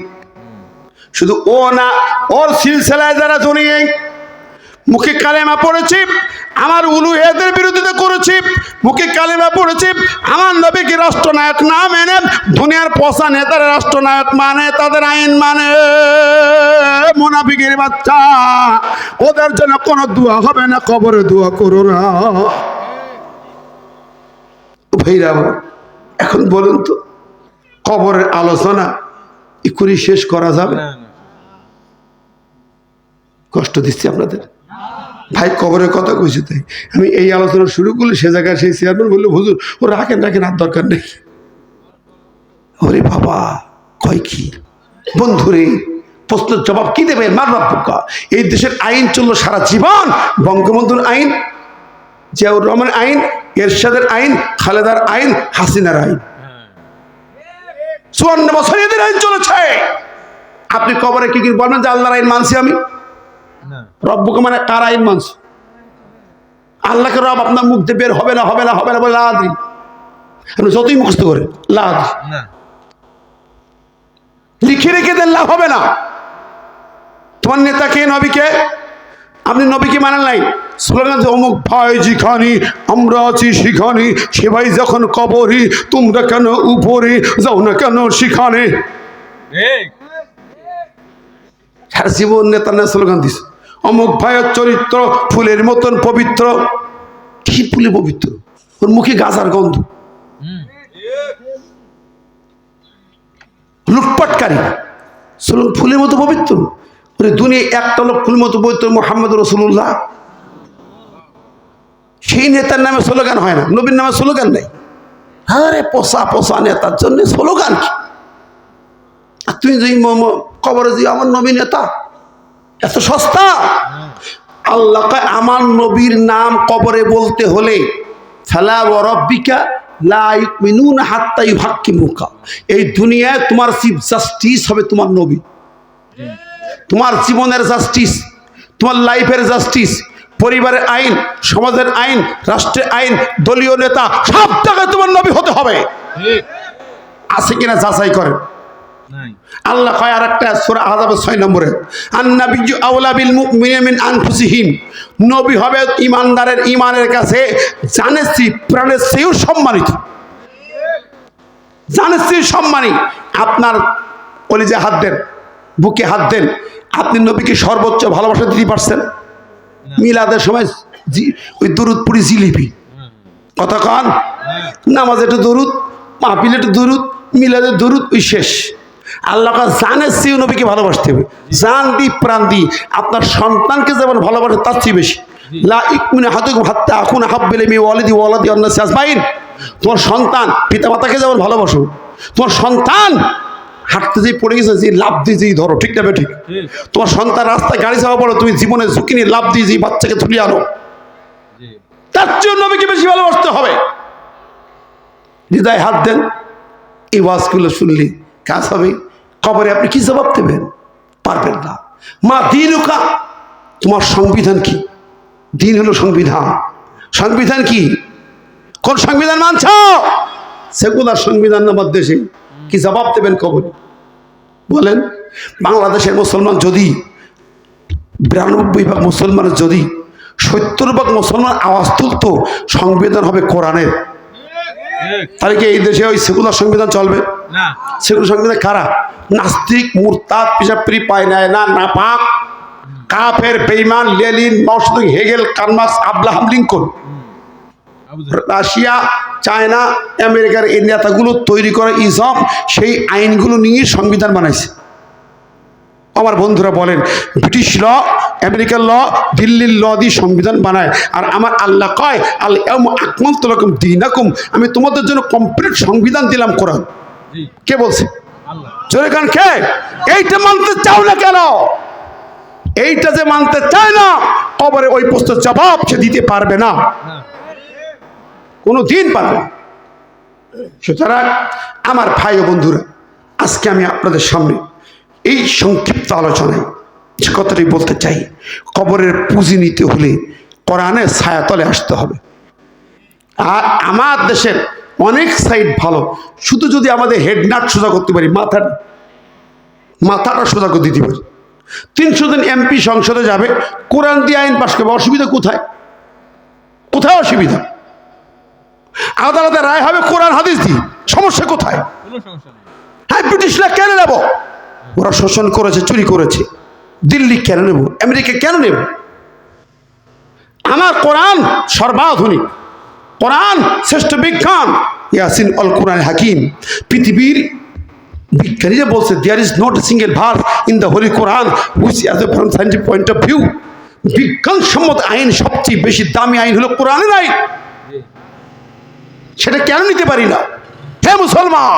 শুধু ও না, ওর সিলসিলায় যারা জড়িয়ে মুখে কালেমা পড়েছি, আমার উলুহিয়াতের বিরোধিতা করেছি, মুখে কালেমা পড়েছি, আমার নবীকে রাষ্ট্রনায়ক না মেনে দুনিয়ার পচা নেতারা রাষ্ট্রনায়ক মানে, তাদের আইন মানে, মুনাফিকের বাচ্চা, ওদের জন্য কোনো দোয়া হবে না, কবরে দোয়া করো না। ভাইরা আমার, এখন বলুন তো, কবরের আলোচনা এখনই শেষ করা যাবে? কষ্ট দিচ্ছি আপনাদের ভাই, কবরের কথা কইছি তাই আমি এই আলোচনা শুরু করলে সে জায়গায় সেই চেয়ারম্যান বললো, হুজুর ও রাখেন আর দরকার নেই। ওরে বাবা, কয় কি বন্ধুরে, প্রশ্নের জবাব কি দেবে? মারবার পোকা। এই দেশের আইন চললো সারা জীবন, বঙ্গবন্ধুর আইন, জিয়াউর রহমানের আইন, এরশাদের আইন, খালেদার আইন, হাসিনার আইন, 54 বছর এদের আইন চলেছে। আপনি কবরে কি বলবেন যে আল্লাহর আইন মানছি আমি? রব্বুকে মানে কার আইন মানছি? আল্লাহকে রব আপনার মুখ দিয়ে বের হবে না, হবে না, হবে না বলে লাদি, আপনি যতই মুখস্থ করেন লাদি, লিখে রেখে দেন, লাভ হবে না। তোমার নেতাকে, নবীকে, আপনি নবীকে মানেন নাই, স্লোগান যে অমুক ভাই যেখানে আমরা আছি সেখানে, সে ভাই যখন কবরে তোমরা কেন উপরে যাও না কেন সেখানে। সারা জীবন নেতা না স্লোগান দিস, অমুক ভাইয়ের চরিত্র ফুলের মতন পবিত্র। কি ফুলে পবিত্র? ওর মুখে গাজার গন্ধ। লুটপাটকারী স্লোগান ফুলের মতো পবিত্র। ওরে দুনিয়া একটা লোক ফুলের মতো পবিত্র, মুহাম্মদ রাসূলুল্লাহ। সেই নেতার নামে স্লোগান হয় না, নবীর নামে স্লোগান নেই। আরে পোষা নেতার জন্য স্লোগান কি? আর তুই যে কবরে যে আমার নবী নেতা, এত সস্তা? আল্লাহ কয়, আমার নবীর নাম কবরে বলতে হলে ফালা ওয়া রাব্বিকা লা ইউমিনুনা হাত্তা ইউহাক্কিমুকা, এই দুনিয়ায় তোমার চিফ জাস্টিস হবে তোমার নবী। তোমার জীবনের জাস্টিস, তোমার লাইফের জাস্টিস, পরিবারের আইন, সমাজের আইন, রাষ্ট্রের আইন, দলীয় নেতা, সব জায়গায় তোমার নবী হতে হবে। ঠিক আছে কিনা যাচাই করেন। নাই আল্লাহ কয় আর একটা সূরা আযাবের 6 নম্বরে, আন-নাবিয়্যু আওলা বিল মুমিনিনা মিন আনফুসিহিম, নবী হবে ঈমানদারের ঈমানের কাছে জানের চেয়ে প্রাণের চেয়েও সম্মানিত। জানের চেয়ে সম্মানী। আপনার কলিজায় হাত দেন, বুকে হাত দেন, আপনি নবীকে সর্বোচ্চ ভালোবাসা দিতে পারছেন? মিলাদের সময় ওই দরুদ পড়ি জিলিপি, কথা কন, নামাজ একটু দরুদ, মাহফিলে একটু দরুদ, মিলাদের দরুদ, ওই শেষ। আল্লাহ জানের চেয়েও নবীকে ভালোবাসতে হবে, জান দি প্রাণ দি। আপনার সন্তানকে যেমন ভালোবাসে তার চেয়ে বেশি। লা ইকমিনু আহাদুকুম হাত্তা আকুনা হাব্বা ইলাইহি মিন ওয়ালিদি ওয়ালাদি ওয়ান নাসি আজমাইন। তোমার সন্তান পিতামাতাকে যেমন ভালোবাসো, তোমার সন্তান হাঁটতে যেই পড়ে গেছে যে লাভ দিয়ে যেই ধরো, ঠিক না ঠিক? তোমার সন্তান রাস্তায় গাড়ি চাপা পড়ো, তুমি জীবনের ঝুঁকি নিয়ে লাভ দিয়ে যেই বাচ্চাকে তুলে আনো, তার জন্য নবীকে বেশি ভালোবাসতে হবে। হৃদয় হাত দেন, এই ওয়াজগুলো শুনলে কাজ হবে। কবরে আপনি কি জবাব দেবেন? পারবেন না। মা দিনুকা, তোমার সংবিধান কি? দিন হলো সংবিধান। সংবিধান কি? কোন সংবিধান মানছ? সেকুলার সংবিধান আমার দেশে, কি জবাব দেবেন কবরে? বলেন। বাংলাদেশের মুসলমান যদি 92% মুসলমানের যদি 70% মুসলমান আওয়াজ তুলতো, সংবিধান হবে কোরআনের। তাহলে কি এই দেশে ওই সেকুলার সংবিধান চলবে? না। সেকুলার সংবিধান কারা? নাস্তিক, মুরতাদ, পিসাপ্রি, পায় না নাপাক, কাফের, বেঈমান, Lenin, Mao, Hegel, Karl Marx, Abraham Lincoln, Russia, China, আমেরিকার এই নেতাগুলো তৈরি করা ইসলাম, সেই আইনগুলো নিয়ে সংবিধান বানাইছে। আমার বন্ধুরা বলেন, ব্রিটিশ ল, আমেরিকার ল, দিল্লির ল দিয়ে সংবিধান বানায়। আর আমার আল্লাহ কয়, আল ইয়াউমা আকমালতু লাকুম দীনাকুম, আমি তোমাদের জন্য কমপ্লিট সংবিধান দিলাম, কোরআন। কে বলছে? আল্লাহ। জোরে কান কে? এইটা মানতে চাও না কেন? এইটা যে মানতে চায় না, কবরে ওই প্রশ্নের জবাব সে দিতে পারবে না, কোনো দিন পারবে না। সুতরাং আমার ভাই ও বন্ধুরা, আজকে আমি আপনাদের সামনে এই সংক্ষিপ্ত আলোচনায় যে কথাটি বলতে চাই, কবরের পুঁজি নিতে হলে কোরআনের ছায়াতলে আসতে হবে। আর আমার দেশের অনেক সাইড ভালো, শুধু যদি আমাদের হেডনাট সোজা করতে পারি, মাথাটা সোজা করে দিতে পারি। 300 জন এমপি সংসদে যাবে, কোরআন দিয়ে আইন পাশ করবে, অসুবিধা কোথায়? কোথায় অসুবিধা? আদালতে রায় হবে কোরআন হাদিস দিয়ে, সমস্যা কোথায়? কোনো সমস্যা নেই। হ্যাঁ, ব্রিটিশরা কেন নেব? ওরা শোষণ করেছে, চুরি করেছে। দিল্লি কেন নেব? আমেরিকা কেন নেব? আমার কোরআন সর্বাধুনিক, কোরআন শ্রেষ্ঠ বিজ্ঞান, ইয়াসিন অল কোরআন হাকিম। পৃথিবীর বিজ্ঞানীরা বলছে, there is not a single verse in the holy Quran which as a from scientific point of view, বিজ্ঞানসম্মত আইন, সবচেয়ে বেশি দামি আইন হলো কোরআনের আইন। সেটা কেন নিতে পারি না? হে মুসলমান,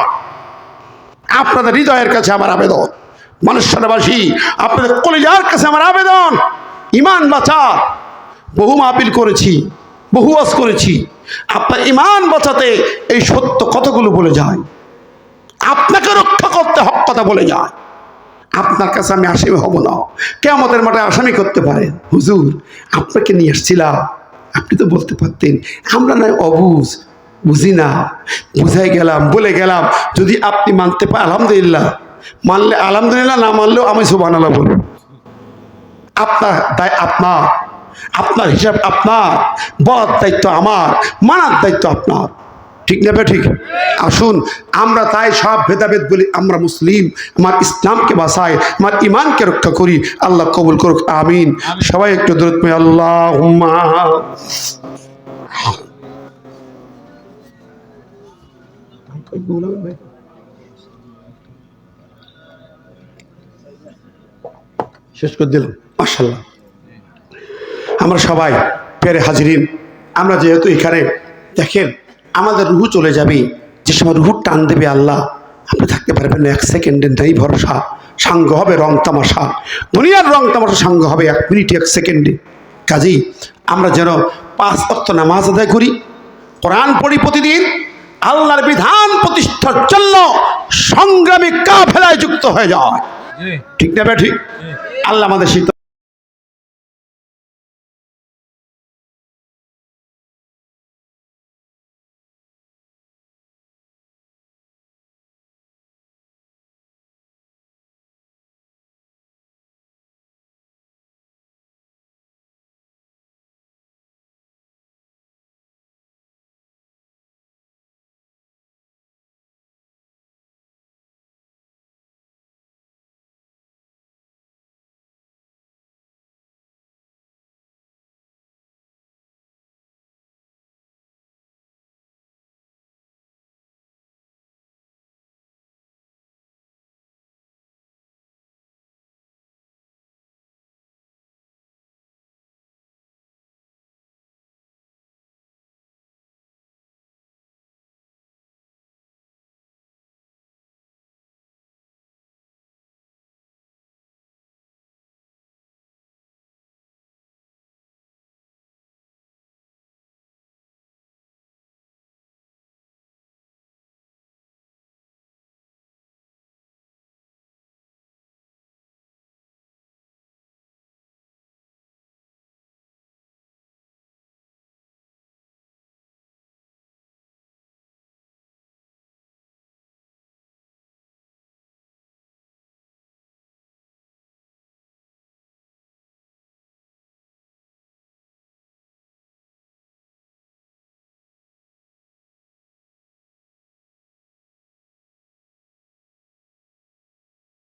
আপনাদের হৃদয়ের কাছে আমার আবেদন, মানুষবাসী, আপনাদের কলিজার কাছে আমার আবেদন, ইমান বাঁচা। বহু মাহফিল করেছি, বহু ওয়াজ করেছি, আপনার ইমান বাঁচাতে এই সত্য কতগুলো বলে যায়, আপনাকে রক্ষা করতে হক কথা বলে যায়। আপনার কাছে আমি আসামি হব না, কিয়ামতের মাঠে আসামি করতে পারেন। হুজুর, আপনাকে নিয়ে আসছিলাম, আপনি তো বলতে পারতেন, আমরা নয় অবুঝ, বুঝি না, বুঝাই গেলাম, বলে গেলাম। যদি আপনি মানতে পারেন আলহামদুলিল্লাহ, মানলে আলহামদুলিল্লাহ, না মানলেও আমি সুবহানাল্লাহ বলব। আপনার দায় আপনার, আপনার হিসাব আপনার, বলার দায়িত্ব আমার, মানার দায়িত্ব আপনার, ঠিক না? ঠিক। আসুন আমরা তাই সব ভেদাভেদ বলি, আমরা মুসলিম, আমার ইসলামকে বাঁচাই, আমার ইমানকে রক্ষা করি। আল্লাহ কবুল করুক, আমিন। সবাই একটু দরুদ পড়ি, আল্লাহুম্মা। শেষ করে দিলাম, মাশাআল্লাহ। আমরা সবাই পেরে হাজিরিন, আমরা যেহেতু এখানে দেখেন, আমাদের রুহু চলে যাবে, যে সময় রুহু টান দেবে আল্লাহ, আপনি থাকতে পারবেন না। 1 সেকেন্ডের নেই ভরসা, সাঙ্গ হবে রং তামাশা, দুনিয়ার রং তামাশা সাঙ্গ হবে 1 মিনিট 1 সেকেন্ডে। কাজেই আমরা যেন 5 ওয়াক্ত নামাজ আদায় করি, কোরআন পড়ি প্রতিদিন, আল্লাহর বিধান প্রতিষ্ঠার জন্য সংগ্রামী কাফেলায় যুক্ত হয়ে যায়, ঠিক না? ঠিক। আল্লাহ আমাদের সেই